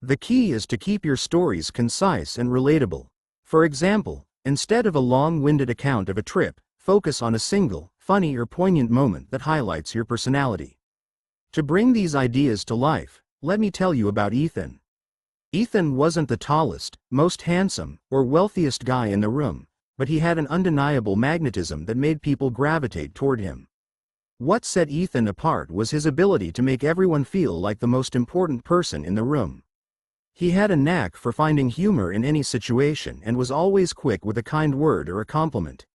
The key is to keep your stories concise and relatable. For example, instead of a long-winded account of a trip, focus on a single, funny or poignant moment that highlights your personality. To bring these ideas to life, let me tell you about Ethan. Ethan wasn't the tallest, most handsome, or wealthiest guy in the room, but he had an undeniable magnetism that made people gravitate toward him. What set Ethan apart was his ability to make everyone feel like the most important person in the room. He had a knack for finding humor in any situation and was always quick with a kind word or a compliment.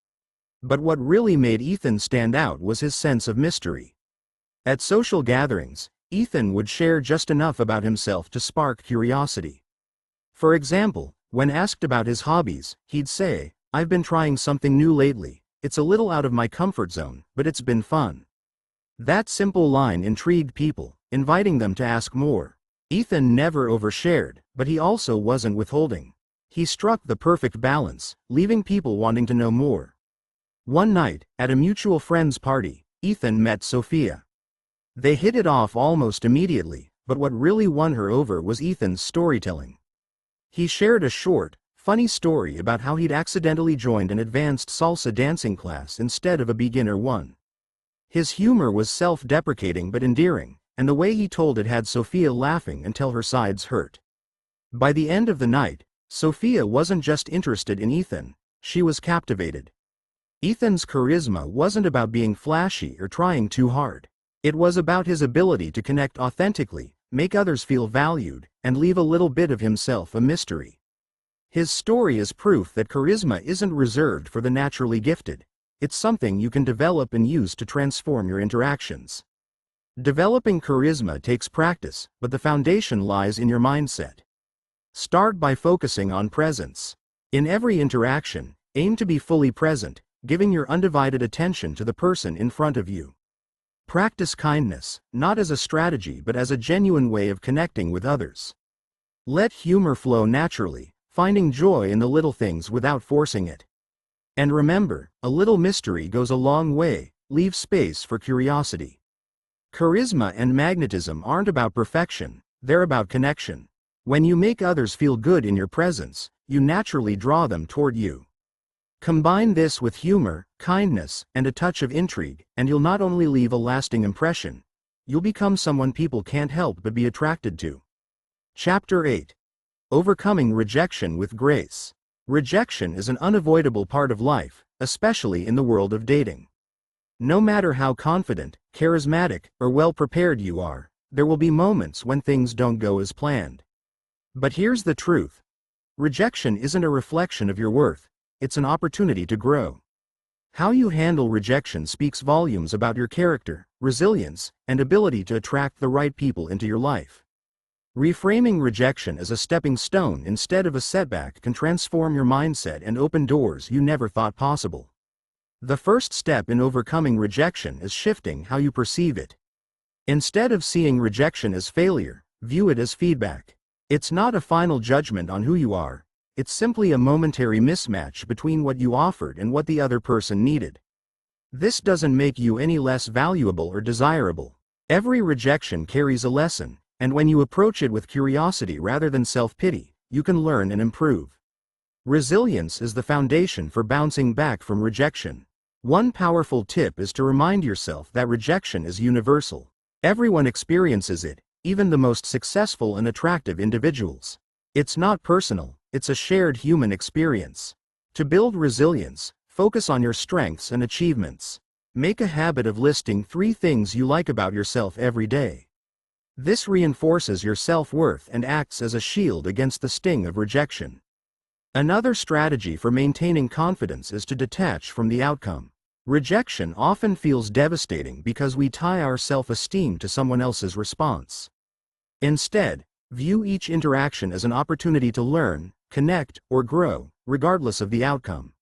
But what really made Ethan stand out was his sense of mystery. At social gatherings, Ethan would share just enough about himself to spark curiosity. For example, when asked about his hobbies, he'd say, "I've been trying something new lately. It's a little out of my comfort zone, but it's been fun." That simple line intrigued people, inviting them to ask more. Ethan never overshared, but he also wasn't withholding. He struck the perfect balance, leaving people wanting to know more. One night, at a mutual friend's party, Ethan met Sophia. They hit it off almost immediately, but what really won her over was Ethan's storytelling. He shared a short, funny story about how he'd accidentally joined an advanced salsa dancing class instead of a beginner one. His humor was self-deprecating but endearing, and the way he told it had Sophia laughing until her sides hurt. By the end of the night, Sophia wasn't just interested in Ethan, she was captivated. Ethan's charisma wasn't about being flashy or trying too hard. It was about his ability to connect authentically, make others feel valued, and leave a little bit of himself a mystery. His story is proof that charisma isn't reserved for the naturally gifted. It's something you can develop and use to transform your interactions. Developing charisma takes practice, but the foundation lies in your mindset. Start by focusing on presence. In every interaction, aim to be fully present, giving your undivided attention to the person in front of you. Practice kindness, not as a strategy but as a genuine way of connecting with others. Let humor flow naturally, finding joy in the little things without forcing it. And remember, a little mystery goes a long way. Leave space for curiosity. Charisma and magnetism aren't about perfection, they're about connection. When you make others feel good in your presence, you naturally draw them toward you. Combine this with humor, kindness, and a touch of intrigue, and you'll not only leave a lasting impression, you'll become someone people can't help but be attracted to. Chapter 8. Overcoming Rejection with Grace. Rejection is an unavoidable part of life, especially in the world of dating. No matter how confident, charismatic, or well-prepared you are, there will be moments when things don't go as planned. But here's the truth. Rejection isn't a reflection of your worth, it's an opportunity to grow. How you handle rejection speaks volumes about your character, resilience, and ability to attract the right people into your life. Reframing rejection as a stepping stone instead of a setback can transform your mindset and open doors you never thought possible. The first step in overcoming rejection is shifting how you perceive it. Instead of seeing rejection as failure, view it as feedback. It's not a final judgment on who you are, it's simply a momentary mismatch between what you offered and what the other person needed. This doesn't make you any less valuable or desirable. Every rejection carries a lesson, and when you approach it with curiosity rather than self-pity, you can learn and improve. Resilience is the foundation for bouncing back from rejection. One powerful tip is to remind yourself that rejection is universal. Everyone experiences it, even the most successful and attractive individuals. It's not personal, it's a shared human experience. To build resilience, focus on your strengths and achievements. Make a habit of listing 3 things you like about yourself every day. This reinforces your self-worth and acts as a shield against the sting of rejection. Another strategy for maintaining confidence is to detach from the outcome. Rejection often feels devastating because we tie our self-esteem to someone else's response. Instead, view each interaction as an opportunity to learn, connect, or grow, regardless of the outcome.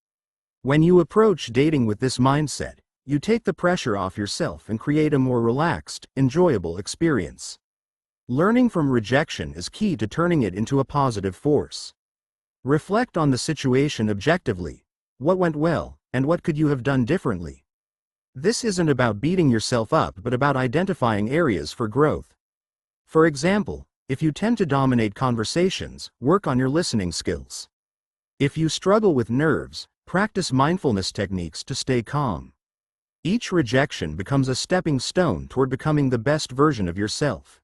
When you approach dating with this mindset, you take the pressure off yourself and create a more relaxed, enjoyable experience. Learning from rejection is key to turning it into a positive force. Reflect on the situation objectively. What went well, and what could you have done differently? This isn't about beating yourself up but about identifying areas for growth. For example, if you tend to dominate conversations, work on your listening skills. If you struggle with nerves, practice mindfulness techniques to stay calm. Each rejection becomes a stepping stone toward becoming the best version of yourself.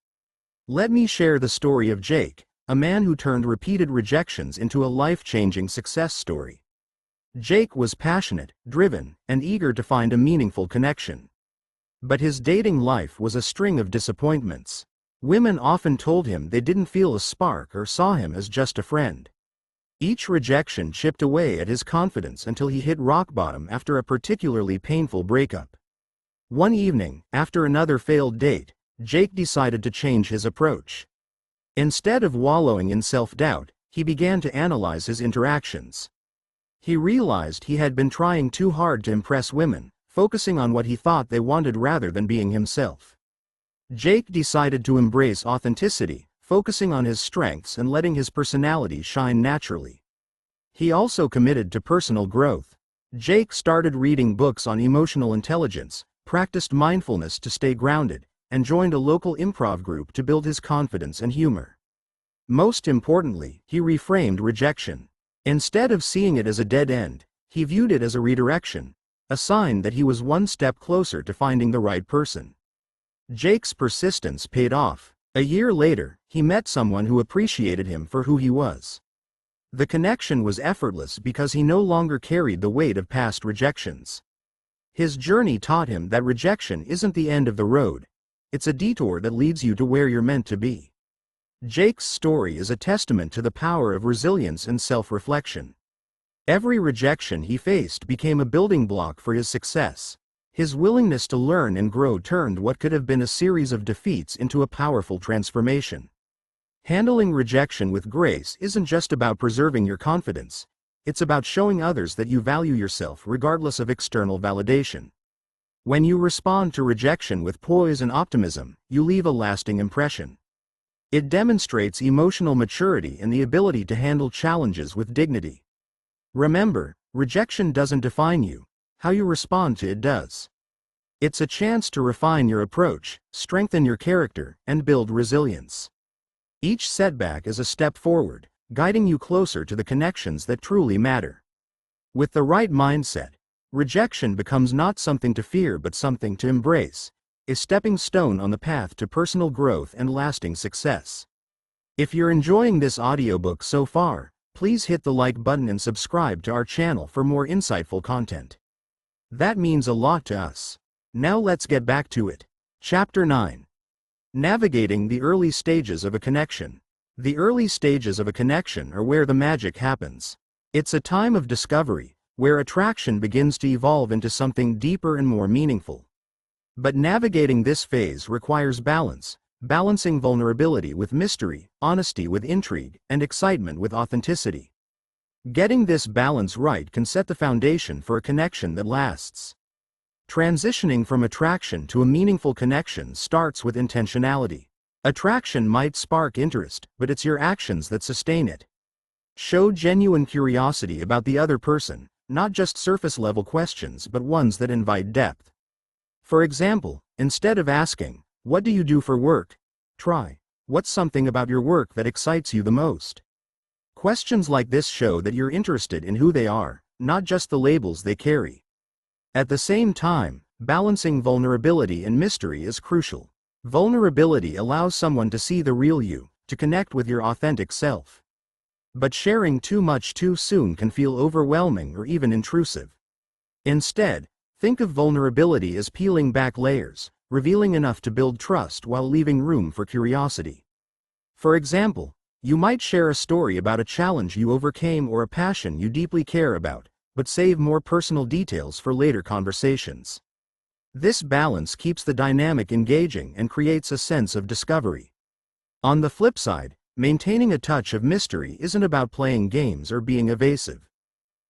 Let me share the story of Jake, a man who turned repeated rejections into a life-changing success story. Jake was passionate, driven, and eager to find a meaningful connection. But his dating life was a string of disappointments. Women often told him they didn't feel a spark or saw him as just a friend. Each rejection chipped away at his confidence until he hit rock bottom after a particularly painful breakup. One evening, after another failed date, Jake decided to change his approach. Instead of wallowing in self-doubt, he began to analyze his interactions. He realized he had been trying too hard to impress women, focusing on what he thought they wanted rather than being himself. Jake decided to embrace authenticity, focusing on his strengths and letting his personality shine naturally. He also committed to personal growth. Jake started reading books on emotional intelligence, practiced mindfulness to stay grounded, and joined a local improv group to build his confidence and humor. Most importantly, he reframed rejection. Instead of seeing it as a dead end, he viewed it as a redirection, a sign that he was one step closer to finding the right person. Jake's persistence paid off. A year later, he met someone who appreciated him for who he was. The connection was effortless because he no longer carried the weight of past rejections. His journey taught him that rejection isn't the end of the road, it's a detour that leads you to where you're meant to be. Jake's story is a testament to the power of resilience and self-reflection. Every rejection he faced became a building block for his success. His willingness to learn and grow turned what could have been a series of defeats into a powerful transformation. Handling rejection with grace isn't just about preserving your confidence, it's about showing others that you value yourself regardless of external validation. When you respond to rejection with poise and optimism, you leave a lasting impression. It demonstrates emotional maturity and the ability to handle challenges with dignity. Remember, rejection doesn't define you. How you respond to it does. It's a chance to refine your approach, strengthen your character, and build resilience. Each setback is a step forward, guiding you closer to the connections that truly matter. With the right mindset, rejection becomes not something to fear but something to embrace, a stepping stone on the path to personal growth and lasting success. If you're enjoying this audiobook so far, please hit the like button and subscribe to our channel for more insightful content. That means a lot to us. Now let's get back to it. Chapter 9. Navigating the early stages of a connection. The early stages of a connection are where the magic happens. It's a time of discovery, where attraction begins to evolve into something deeper and more meaningful. But navigating this phase requires balance, balancing vulnerability with mystery, honesty with intrigue, and excitement with authenticity. Getting this balance right can set the foundation for a connection that lasts. Transitioning from attraction to a meaningful connection starts with intentionality. Attraction might spark interest, but it's your actions that sustain it. Show genuine curiosity about the other person, not just surface-level questions but ones that invite depth. For example, instead of asking, "What do you do for work?" try, "What's something about your work that excites you the most?" Questions like this show that you're interested in who they are, not just the labels they carry. At the same time, balancing vulnerability and mystery is crucial. Vulnerability allows someone to see the real you, to connect with your authentic self. But sharing too much too soon can feel overwhelming or even intrusive. Instead, think of vulnerability as peeling back layers, revealing enough to build trust while leaving room for curiosity. For example, you might share a story about a challenge you overcame or a passion you deeply care about, but save more personal details for later conversations. This balance keeps the dynamic engaging and creates a sense of discovery. On the flip side, maintaining a touch of mystery isn't about playing games or being evasive.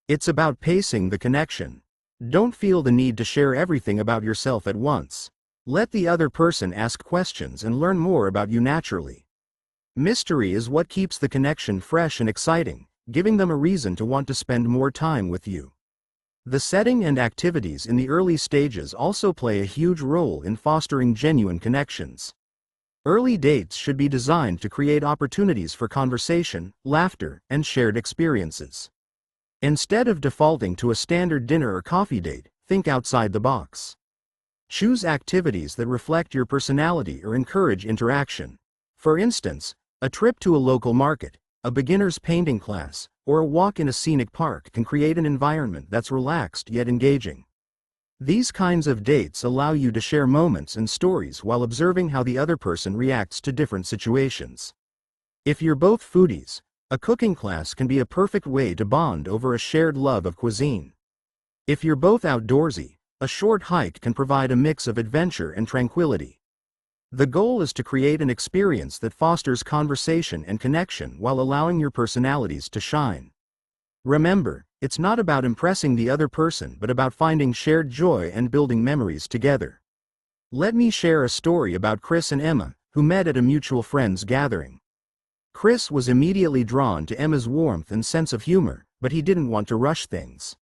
It's about pacing the connection. Don't feel the need to share everything about yourself at once. Let the other person ask questions and learn more about you naturally. Mystery is what keeps the connection fresh and exciting, giving them a reason to want to spend more time with you. The setting and activities in the early stages also play a huge role in fostering genuine connections. Early dates should be designed to create opportunities for conversation, laughter, and shared experiences. Instead of defaulting to a standard dinner or coffee date, think outside the box. Choose activities that reflect your personality or encourage interaction. For instance, a trip to a local market, a beginner's painting class, or a walk in a scenic park can create an environment that's relaxed yet engaging. These kinds of dates allow you to share moments and stories while observing how the other person reacts to different situations. If you're both foodies, a cooking class can be a perfect way to bond over a shared love of cuisine. If you're both outdoorsy, a short hike can provide a mix of adventure and tranquility. The goal is to create an experience that fosters conversation and connection while allowing your personalities to shine. Remember, it's not about impressing the other person but about finding shared joy and building memories together. Let me share a story about Chris and Emma, who met at a mutual friends gathering. Chris was immediately drawn to Emma's warmth and sense of humor, but he didn't want to rush things.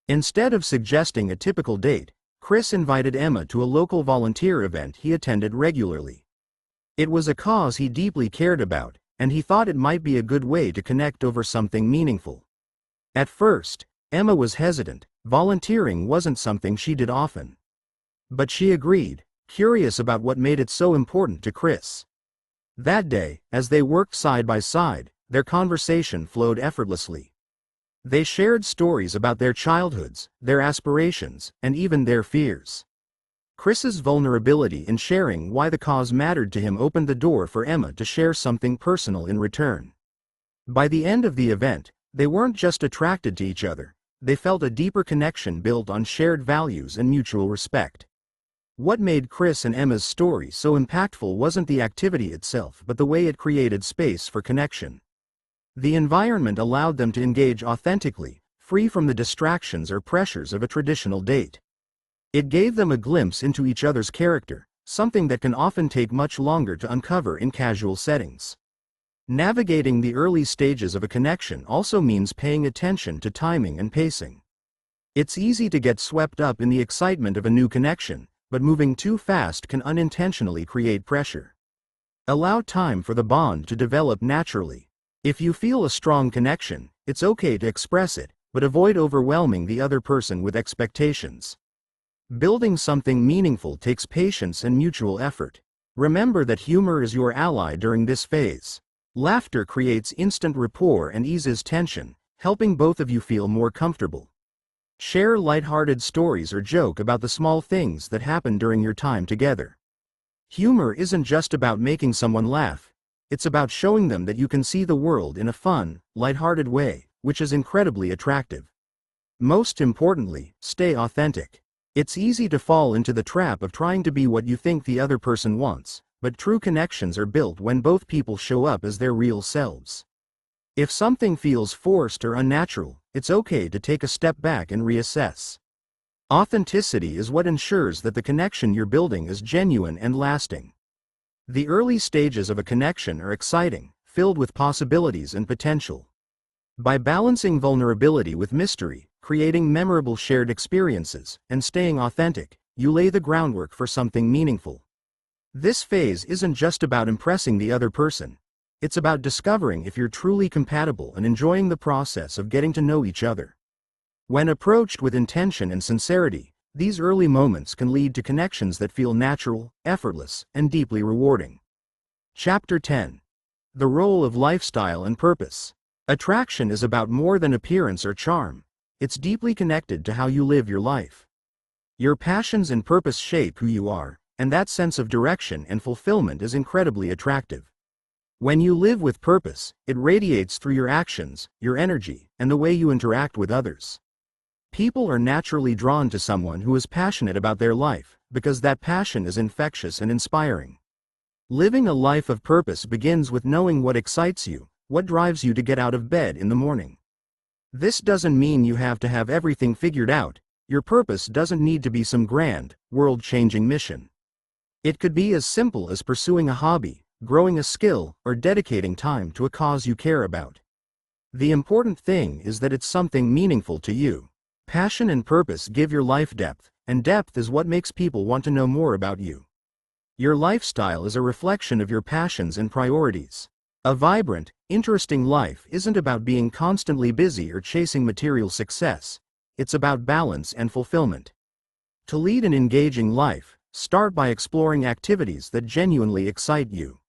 Instead of suggesting a typical date, Chris invited Emma to a local volunteer event he attended regularly. It was a cause he deeply cared about, and he thought it might be a good way to connect over something meaningful. At first, Emma was hesitant. Volunteering wasn't something she did often. But she agreed, curious about what made it so important to Chris. That day, as they worked side by side, their conversation flowed effortlessly. They shared stories about their childhoods, their aspirations, and even their fears. Chris's vulnerability in sharing why the cause mattered to him opened the door for Emma to share something personal in return. By the end of the event, they weren't just attracted to each other, they felt a deeper connection built on shared values and mutual respect. What made Chris and Emma's story so impactful wasn't the activity itself but the way it created space for connection. The environment allowed them to engage authentically, free from the distractions or pressures of a traditional date. It gave them a glimpse into each other's character, something that can often take much longer to uncover in casual settings. Navigating the early stages of a connection also means paying attention to timing and pacing. It's easy to get swept up in the excitement of a new connection, but moving too fast can unintentionally create pressure. Allow time for the bond to develop naturally. If you feel a strong connection, it's okay to express it, but avoid overwhelming the other person with expectations. Building something meaningful takes patience and mutual effort. Remember that humor is your ally during this phase. Laughter creates instant rapport and eases tension, helping both of you feel more comfortable. Share lighthearted stories or joke about the small things that happen during your time together. Humor isn't just about making someone laugh, it's about showing them that you can see the world in a fun, lighthearted way, which is incredibly attractive. Most importantly, stay authentic. It's easy to fall into the trap of trying to be what you think the other person wants, but true connections are built when both people show up as their real selves. If something feels forced or unnatural, it's okay to take a step back and reassess. Authenticity is what ensures that the connection you're building is genuine and lasting. The early stages of a connection are exciting, filled with possibilities and potential. By balancing vulnerability with mystery, creating memorable shared experiences, and staying authentic, you lay the groundwork for something meaningful. This phase isn't just about impressing the other person. It's about discovering if you're truly compatible and enjoying the process of getting to know each other. When approached with intention and sincerity, these early moments can lead to connections that feel natural, effortless, and deeply rewarding. Chapter 10. The Role of Lifestyle and Purpose. Attraction is about more than appearance or charm. It's deeply connected to how you live your life. Your passions and purpose shape who you are, and that sense of direction and fulfillment is incredibly attractive. When you live with purpose, it radiates through your actions, your energy, and the way you interact with others. People are naturally drawn to someone who is passionate about their life, because that passion is infectious and inspiring. Living a life of purpose begins with knowing what excites you, what drives you to get out of bed in the morning. This doesn't mean you have to have everything figured out. Your purpose doesn't need to be some grand, world-changing mission. It could be as simple as pursuing a hobby, growing a skill, or dedicating time to a cause you care about. The important thing is that it's something meaningful to you. Passion and purpose give your life depth, and depth is what makes people want to know more about you. Your lifestyle is a reflection of your passions and priorities. A vibrant, interesting life isn't about being constantly busy or chasing material success. It's about balance and fulfillment. To lead an engaging life, start by exploring activities that genuinely excite you.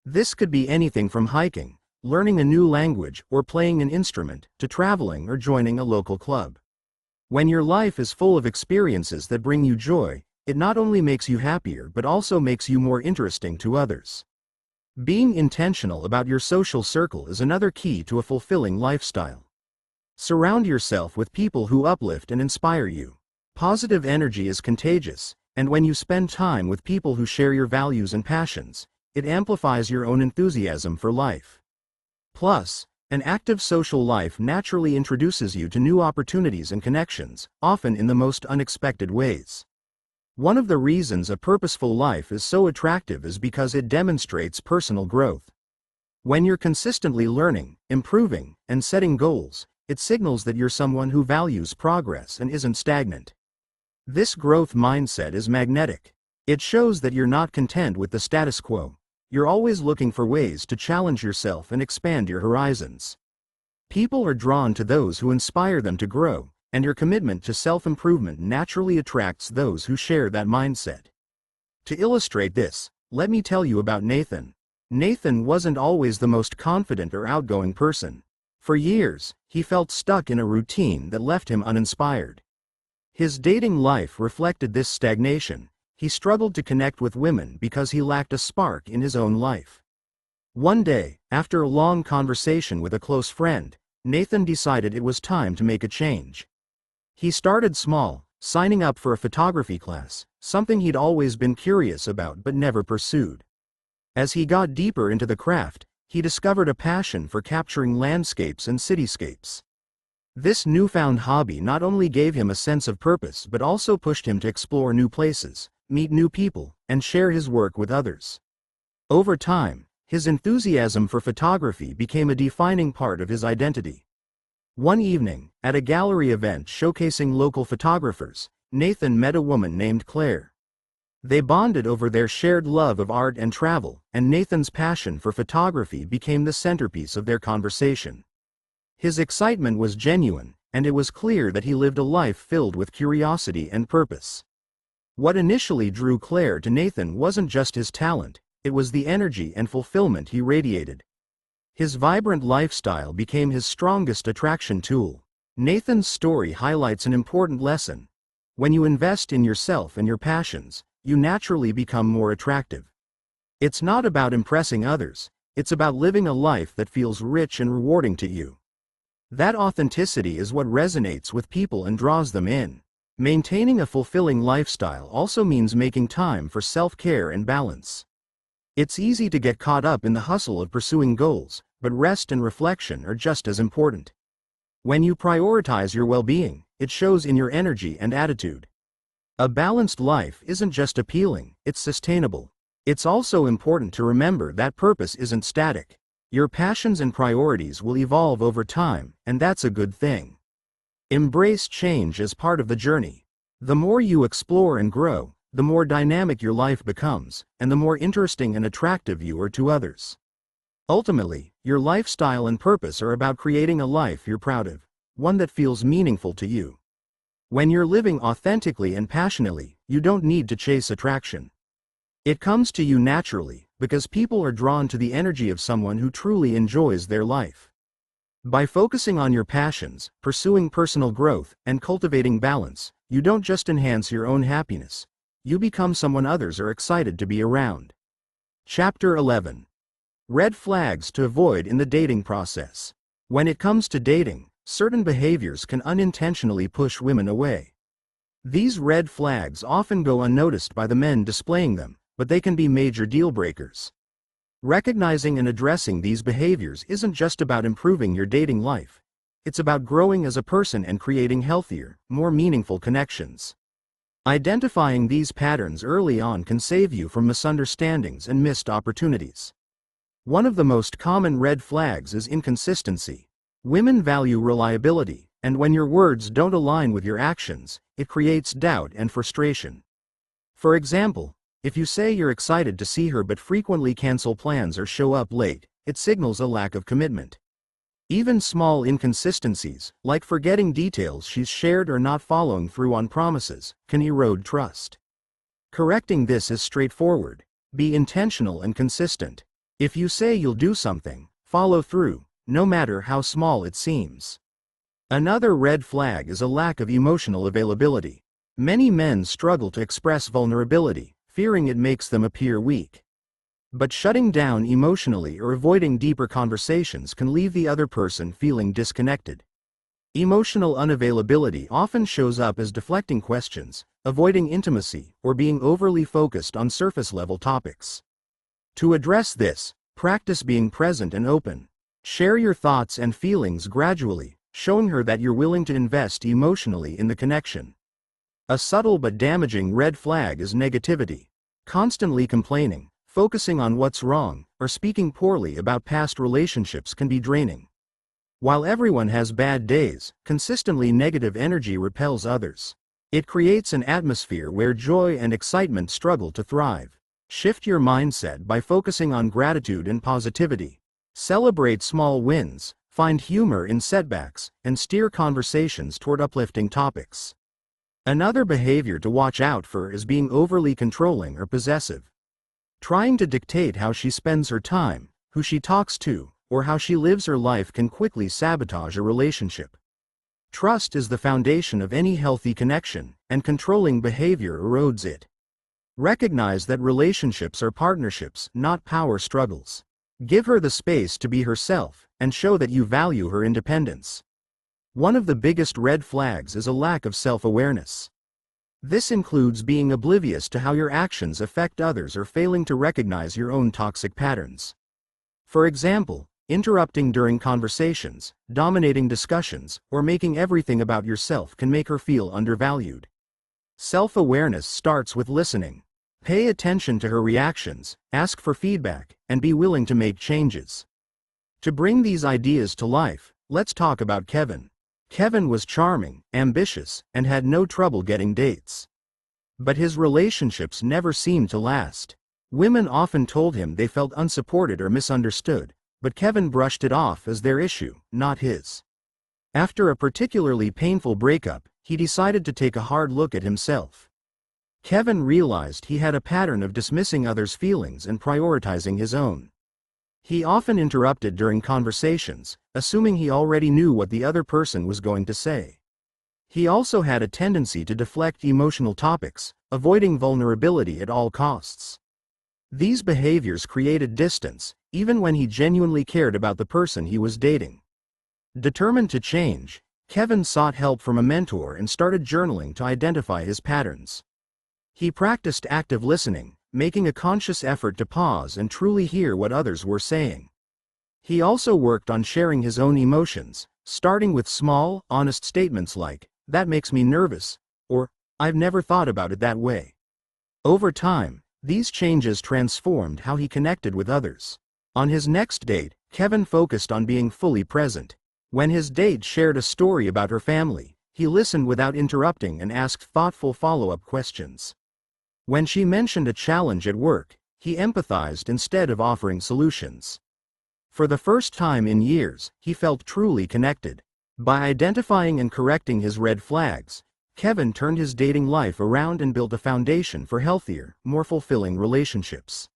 This could be anything from hiking, learning a new language, or playing an instrument, to traveling or joining a local club. When your life is full of experiences that bring you joy, it not only makes you happier but also makes you more interesting to others. Being intentional about your social circle is another key to a fulfilling lifestyle. Surround yourself with people who uplift and inspire you. Positive energy is contagious, and when you spend time with people who share your values and passions, it amplifies your own enthusiasm for life. Plus, an active social life naturally introduces you to new opportunities and connections, often in the most unexpected ways. One of the reasons a purposeful life is so attractive is because it demonstrates personal growth. When you're consistently learning, improving, and setting goals, it signals that you're someone who values progress and isn't stagnant. This growth mindset is magnetic. It shows that you're not content with the status quo. You're always looking for ways to challenge yourself and expand your horizons. People are drawn to those who inspire them to grow, and your commitment to self-improvement naturally attracts those who share that mindset. To illustrate this, let me tell you about Nathan. Nathan wasn't always the most confident or outgoing person. For years, he felt stuck in a routine that left him uninspired. His dating life reflected this stagnation. He struggled to connect with women because he lacked a spark in his own life. One day, after a long conversation with a close friend, Nathan decided it was time to make a change. He started small, signing up for a photography class, something he'd always been curious about but never pursued. As he got deeper into the craft, he discovered a passion for capturing landscapes and cityscapes. This newfound hobby not only gave him a sense of purpose but also pushed him to explore new places, meet new people, and share his work with others. Over time, his enthusiasm for photography became a defining part of his identity. One evening, at a gallery event showcasing local photographers, Nathan met a woman named Claire. They bonded over their shared love of art and travel, and Nathan's passion for photography became the centerpiece of their conversation. His excitement was genuine, and it was clear that he lived a life filled with curiosity and purpose. What initially drew Claire to Nathan wasn't just his talent, it was the energy and fulfillment he radiated. His vibrant lifestyle became his strongest attraction tool. Nathan's story highlights an important lesson. When you invest in yourself and your passions, you naturally become more attractive. It's not about impressing others, it's about living a life that feels rich and rewarding to you. That authenticity is what resonates with people and draws them in. Maintaining a fulfilling lifestyle also means making time for self-care and balance. It's easy to get caught up in the hustle of pursuing goals, but rest and reflection are just as important. When you prioritize your well-being, it shows in your energy and attitude. A balanced life isn't just appealing, it's sustainable. It's also important to remember that purpose isn't static. Your passions and priorities will evolve over time, and that's a good thing. Embrace change as part of the journey. The more you explore and grow, the more dynamic your life becomes, and the more interesting and attractive you are to others. Ultimately, your lifestyle and purpose are about creating a life you're proud of, one that feels meaningful to you. When you're living authentically and passionately, you don't need to chase attraction. It comes to you naturally, because people are drawn to the energy of someone who truly enjoys their life. By focusing on your passions, pursuing personal growth, and cultivating balance, you don't just enhance your own happiness, you become someone others are excited to be around. Chapter 11. Red flags to avoid in the dating process. When it comes to dating, certain behaviors can unintentionally push women away. These red flags often go unnoticed by the men displaying them, but they can be major deal breakers. Recognizing and addressing these behaviors isn't just about improving your dating life. It's about growing as a person and creating healthier, more meaningful connections. Identifying these patterns early on can save you from misunderstandings and missed opportunities. One of the most common red flags is inconsistency. Women value reliability, and when your words don't align with your actions, it creates doubt and frustration. For example, if you say you're excited to see her but frequently cancel plans or show up late, it signals a lack of commitment. Even small inconsistencies, like forgetting details she's shared or not following through on promises, can erode trust. Correcting this is straightforward. Be intentional and consistent. If you say you'll do something, follow through, no matter how small it seems. Another red flag is a lack of emotional availability. Many men struggle to express vulnerability, fearing it makes them appear weak. But shutting down emotionally or avoiding deeper conversations can leave the other person feeling disconnected. Emotional unavailability often shows up as deflecting questions, avoiding intimacy, or being overly focused on surface-level topics. To address this, practice being present and open. Share your thoughts and feelings gradually, showing her that you're willing to invest emotionally in the connection. A subtle but damaging red flag is negativity. Constantly complaining, focusing on what's wrong, or speaking poorly about past relationships can be draining. While everyone has bad days, consistently negative energy repels others. It creates an atmosphere where joy and excitement struggle to thrive. Shift your mindset by focusing on gratitude and positivity. Celebrate small wins, find humor in setbacks, and steer conversations toward uplifting topics. Another behavior to watch out for is being overly controlling or possessive. Trying to dictate how she spends her time, who she talks to, or how she lives her life can quickly sabotage a relationship. Trust is the foundation of any healthy connection, and controlling behavior erodes it. Recognize that relationships are partnerships, not power struggles. Give her the space to be herself, and show that you value her independence. One of the biggest red flags is a lack of self-awareness. This includes being oblivious to how your actions affect others or failing to recognize your own toxic patterns. For example, interrupting during conversations, dominating discussions, or making everything about yourself can make her feel undervalued. Self-awareness starts with listening. Pay attention to her reactions, ask for feedback, and be willing to make changes. To bring these ideas to life, let's talk about Kevin. Kevin was charming, ambitious, and had no trouble getting dates. But his relationships never seemed to last. Women often told him they felt unsupported or misunderstood, but Kevin brushed it off as their issue, not his. After a particularly painful breakup, he decided to take a hard look at himself. Kevin realized he had a pattern of dismissing others' feelings and prioritizing his own. He often interrupted during conversations, assuming he already knew what the other person was going to say. He also had a tendency to deflect emotional topics, avoiding vulnerability at all costs. These behaviors created distance, even when he genuinely cared about the person he was dating. Determined to change, Kevin sought help from a mentor and started journaling to identify his patterns. He practiced active listening, making a conscious effort to pause and truly hear what others were saying. He also worked on sharing his own emotions, starting with small, honest statements like, "That makes me nervous," or, "I've never thought about it that way." Over time, these changes transformed how he connected with others. On his next date, Kevin focused on being fully present. When his date shared a story about her family, he listened without interrupting and asked thoughtful follow-up questions. When she mentioned a challenge at work, he empathized instead of offering solutions. For the first time in years, he felt truly connected. By identifying and correcting his red flags, Kevin turned his dating life around and built a foundation for healthier, more fulfilling relationships.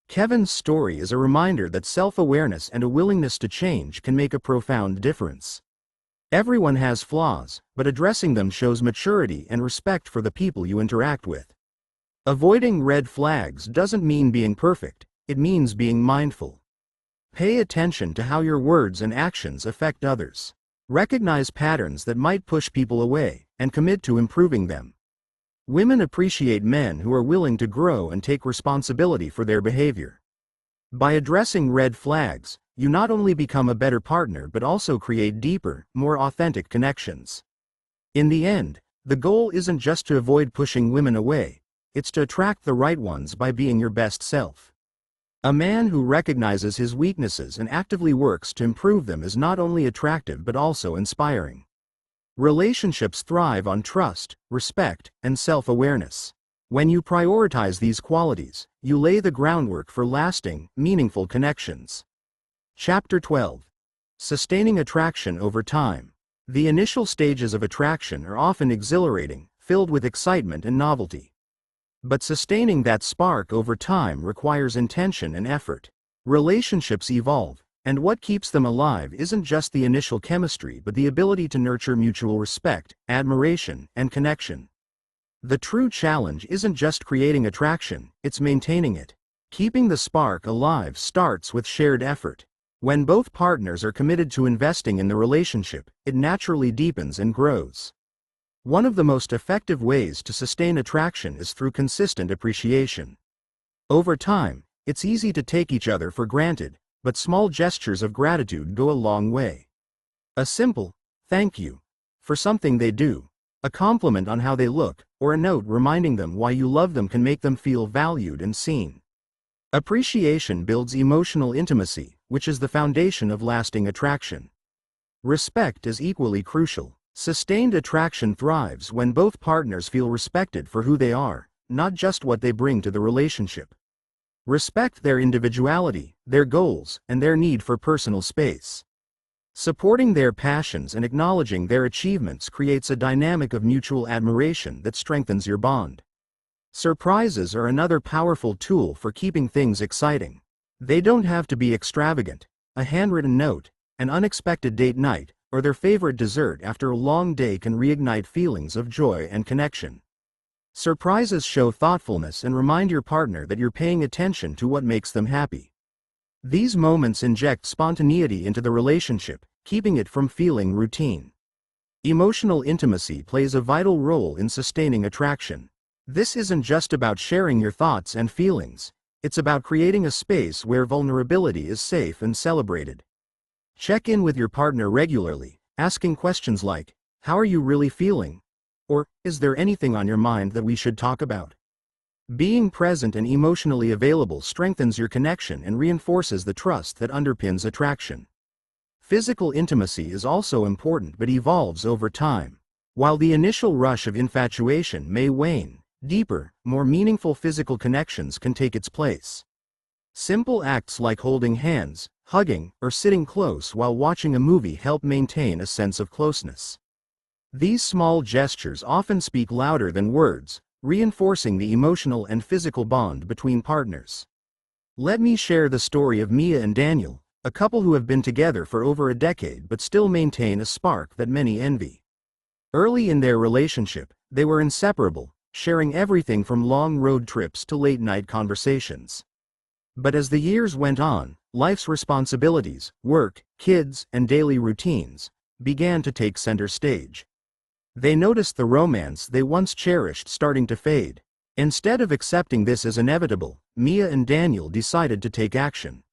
Kevin's story is a reminder that self-awareness and a willingness to change can make a profound difference. Everyone has flaws, but addressing them shows maturity and respect for the people you interact with. Avoiding red flags doesn't mean being perfect, it means being mindful. Pay attention to how your words and actions affect others. Recognize patterns that might push people away, and commit to improving them. Women appreciate men who are willing to grow and take responsibility for their behavior. By addressing red flags, you not only become a better partner but also create deeper, more authentic connections. In the end, the goal isn't just to avoid pushing women away, it's to attract the right ones by being your best self. A man who recognizes his weaknesses and actively works to improve them is not only attractive but also inspiring. Relationships thrive on trust, respect, and self-awareness. When you prioritize these qualities, you lay the groundwork for lasting, meaningful connections. Chapter 12. Sustaining attraction over time. The initial stages of attraction are often exhilarating, filled with excitement and novelty. But sustaining that spark over time requires intention and effort. Relationships evolve, and what keeps them alive isn't just the initial chemistry but the ability to nurture mutual respect, admiration, and connection. The true challenge isn't just creating attraction, it's maintaining it. Keeping the spark alive starts with shared effort. When both partners are committed to investing in the relationship, it naturally deepens and grows. One of the most effective ways to sustain attraction is through consistent appreciation. Over time, it's easy to take each other for granted, but small gestures of gratitude go a long way. A simple, "thank you," for something they do, a compliment on how they look, or a note reminding them why you love them can make them feel valued and seen. Appreciation builds emotional intimacy, which is the foundation of lasting attraction. Respect is equally crucial. Sustained attraction thrives when both partners feel respected for who they are, not just what they bring to the relationship. Respect their individuality, their goals, and their need for personal space. Supporting their passions and acknowledging their achievements creates a dynamic of mutual admiration that strengthens your bond. Surprises are another powerful tool for keeping things exciting. They don't have to be extravagant. A handwritten note, an unexpected date night, or their favorite dessert after a long day can reignite feelings of joy and connection. Surprises show thoughtfulness and remind your partner that you're paying attention to what makes them happy. These moments inject spontaneity into the relationship, keeping it from feeling routine. Emotional intimacy plays a vital role in sustaining attraction. This isn't just about sharing your thoughts and feelings, it's about creating a space where vulnerability is safe and celebrated. Check in with your partner regularly, asking questions like, "How are you really feeling?" Or, "Is there anything on your mind that we should talk about?" Being present and emotionally available strengthens your connection and reinforces the trust that underpins attraction. Physical intimacy is also important but evolves over time. While the initial rush of infatuation may wane, deeper, more meaningful physical connections can take its place. Simple acts like holding hands, hugging, or sitting close while watching a movie help maintain a sense of closeness. These small gestures often speak louder than words, reinforcing the emotional and physical bond between partners. Let me share the story of Mia and Daniel, a couple who have been together for over a decade but still maintain a spark that many envy. Early in their relationship, they were inseparable, sharing everything from long road trips to late-night conversations. But as the years went on, life's responsibilities, work, kids, and daily routines began to take center stage. They noticed the romance they once cherished starting to fade. Instead of accepting this as inevitable, Mia and Daniel decided to take action.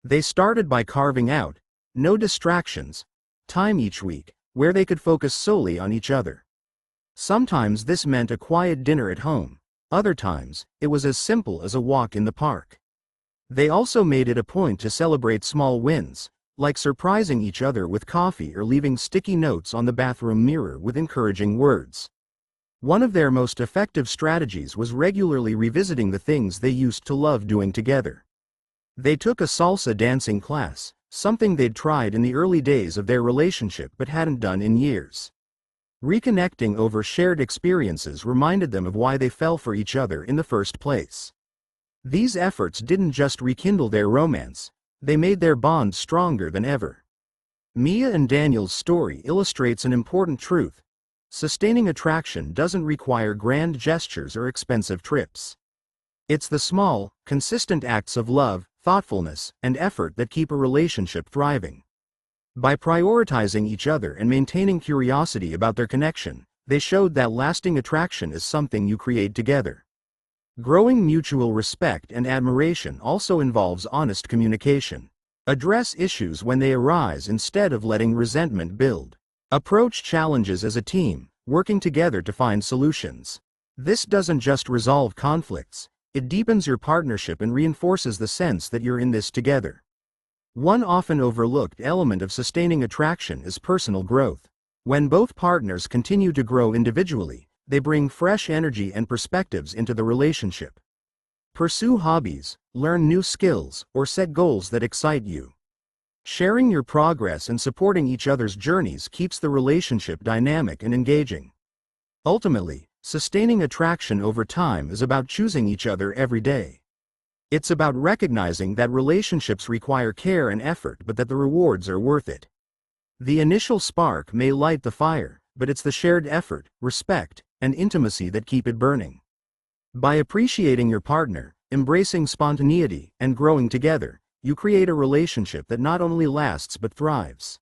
They started by carving out no distractions time each week, where they could focus solely on each other. Sometimes this meant a quiet dinner at home, other times, it was as simple as a walk in the park. They also made it a point to celebrate small wins, like surprising each other with coffee or leaving sticky notes on the bathroom mirror with encouraging words. One of their most effective strategies was regularly revisiting the things they used to love doing together. They took a salsa dancing class, something they'd tried in the early days of their relationship but hadn't done in years. Reconnecting over shared experiences reminded them of why they fell for each other in the first place. These efforts didn't just rekindle their romance, they made their bond stronger than ever. Mia and Daniel's story illustrates an important truth. Sustaining attraction doesn't require grand gestures or expensive trips. It's the small, consistent acts of love, thoughtfulness, and effort that keep a relationship thriving. By prioritizing each other and maintaining curiosity about their connection, they showed that lasting attraction is something you create together. Growing mutual respect and admiration also involves honest communication. Address issues when they arise instead of letting resentment build. Approach challenges as a team, working together to find solutions. This doesn't just resolve conflicts, it deepens your partnership and reinforces the sense that you're in this together. One often overlooked element of sustaining attraction is personal growth. When both partners continue to grow individually, they bring fresh energy and perspectives into the relationship. Pursue hobbies, learn new skills, or set goals that excite you. Sharing your progress and supporting each other's journeys keeps the relationship dynamic and engaging. Ultimately, sustaining attraction over time is about choosing each other every day. It's about recognizing that relationships require care and effort but that the rewards are worth it. The initial spark may light the fire, but it's the shared effort, respect, and intimacy that keep it burning. By appreciating your partner, embracing spontaneity, and growing together, you create a relationship that not only lasts but thrives.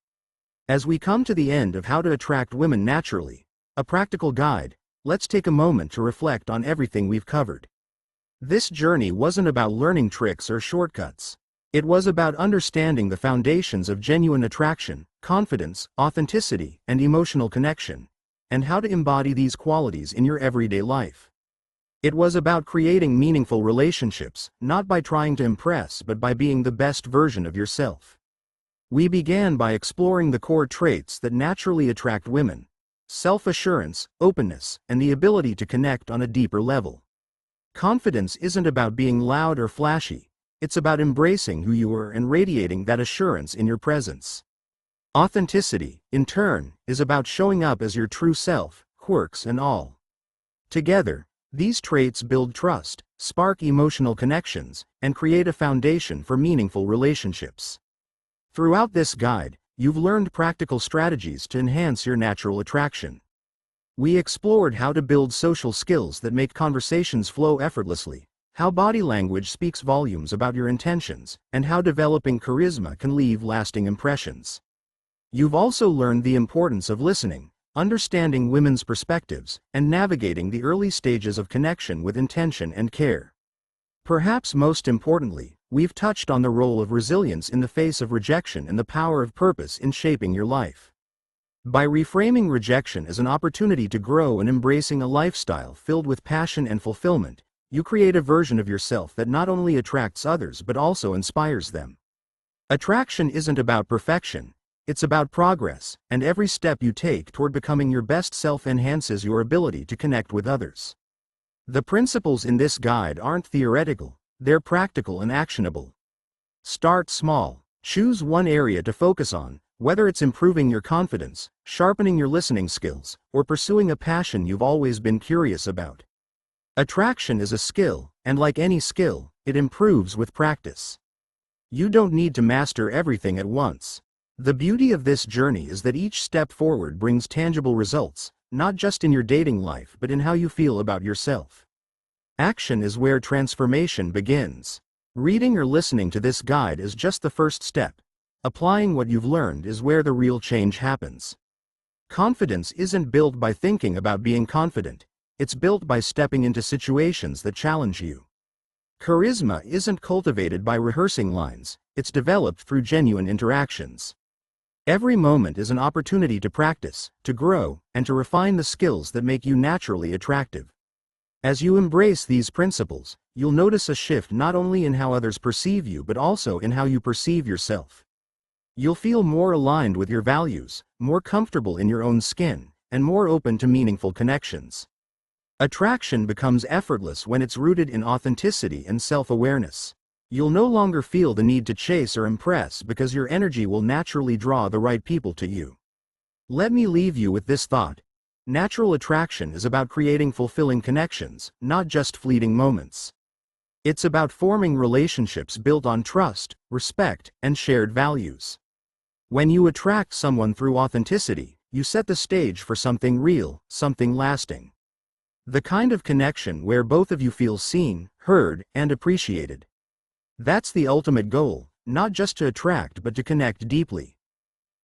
As we come to the end of How to Attract Women Naturally, a practical guide, let's take a moment to reflect on everything we've covered. This journey wasn't about learning tricks or shortcuts. It was about understanding the foundations of genuine attraction, confidence, authenticity, and emotional connection, and how to embody these qualities in your everyday life. It was about creating meaningful relationships, not by trying to impress but by being the best version of yourself. We began by exploring the core traits that naturally attract women: self-assurance, openness, and the ability to connect on a deeper level. Confidence isn't about being loud or flashy, it's about embracing who you are and radiating that assurance in your presence. Authenticity, in turn, is about showing up as your true self, quirks and all. Together, these traits build trust, spark emotional connections, and create a foundation for meaningful relationships. Throughout this guide, you've learned practical strategies to enhance your natural attraction. We explored how to build social skills that make conversations flow effortlessly, how body language speaks volumes about your intentions, and how developing charisma can leave lasting impressions. You've also learned the importance of listening, understanding women's perspectives, and navigating the early stages of connection with intention and care. Perhaps most importantly, we've touched on the role of resilience in the face of rejection and the power of purpose in shaping your life. By reframing rejection as an opportunity to grow and embracing a lifestyle filled with passion and fulfillment, you create a version of yourself that not only attracts others but also inspires them. Attraction isn't about perfection, it's about progress, and every step you take toward becoming your best self enhances your ability to connect with others. The principles in this guide aren't theoretical, they're practical and actionable. Start small. Choose one area to focus on, whether it's improving your confidence, sharpening your listening skills, or pursuing a passion you've always been curious about. Attraction is a skill, and like any skill, it improves with practice. You don't need to master everything at once. The beauty of this journey is that each step forward brings tangible results, not just in your dating life but in how you feel about yourself. Action is where transformation begins. Reading or listening to this guide is just the first step. Applying what you've learned is where the real change happens. Confidence isn't built by thinking about being confident. It's built by stepping into situations that challenge you. Charisma isn't cultivated by rehearsing lines. It's developed through genuine interactions. Every moment is an opportunity to practice, to grow, and to refine the skills that make you naturally attractive. As you embrace these principles, you'll notice a shift not only in how others perceive you but also in how you perceive yourself. You'll feel more aligned with your values, more comfortable in your own skin, and more open to meaningful connections. Attraction becomes effortless when it's rooted in authenticity and self-awareness. You'll no longer feel the need to chase or impress because your energy will naturally draw the right people to you. Let me leave you with this thought. Natural attraction is about creating fulfilling connections, not just fleeting moments. It's about forming relationships built on trust, respect, and shared values. When you attract someone through authenticity, you set the stage for something real, something lasting. The kind of connection where both of you feel seen, heard, and appreciated. That's the ultimate goal, not just to attract but to connect deeply.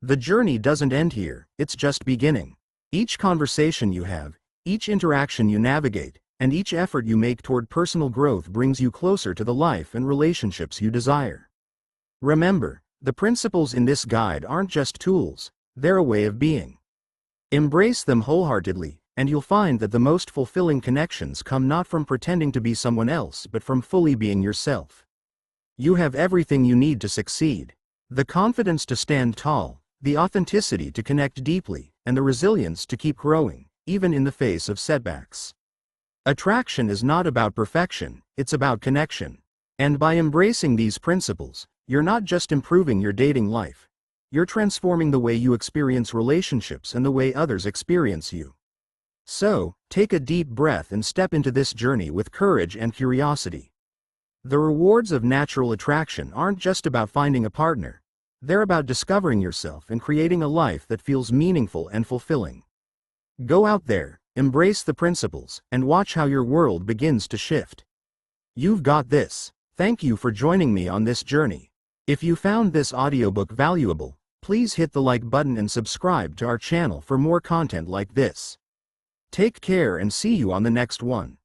The journey doesn't end here, it's just beginning. Each conversation you have, each interaction you navigate, and each effort you make toward personal growth brings you closer to the life and relationships you desire. Remember, the principles in this guide aren't just tools, they're a way of being. Embrace them wholeheartedly, and you'll find that the most fulfilling connections come not from pretending to be someone else but from fully being yourself. You have everything you need to succeed. The confidence to stand tall, the authenticity to connect deeply, and the resilience to keep growing, even in the face of setbacks. Attraction is not about perfection, it's about connection. And by embracing these principles, you're not just improving your dating life. You're transforming the way you experience relationships and the way others experience you. So, take a deep breath and step into this journey with courage and curiosity. The rewards of natural attraction aren't just about finding a partner. They're about discovering yourself and creating a life that feels meaningful and fulfilling. Go out there, embrace the principles, and watch how your world begins to shift. You've got this. Thank you for joining me on this journey. If you found this audiobook valuable, please hit the like button and subscribe to our channel for more content like this. Take care and see you on the next one.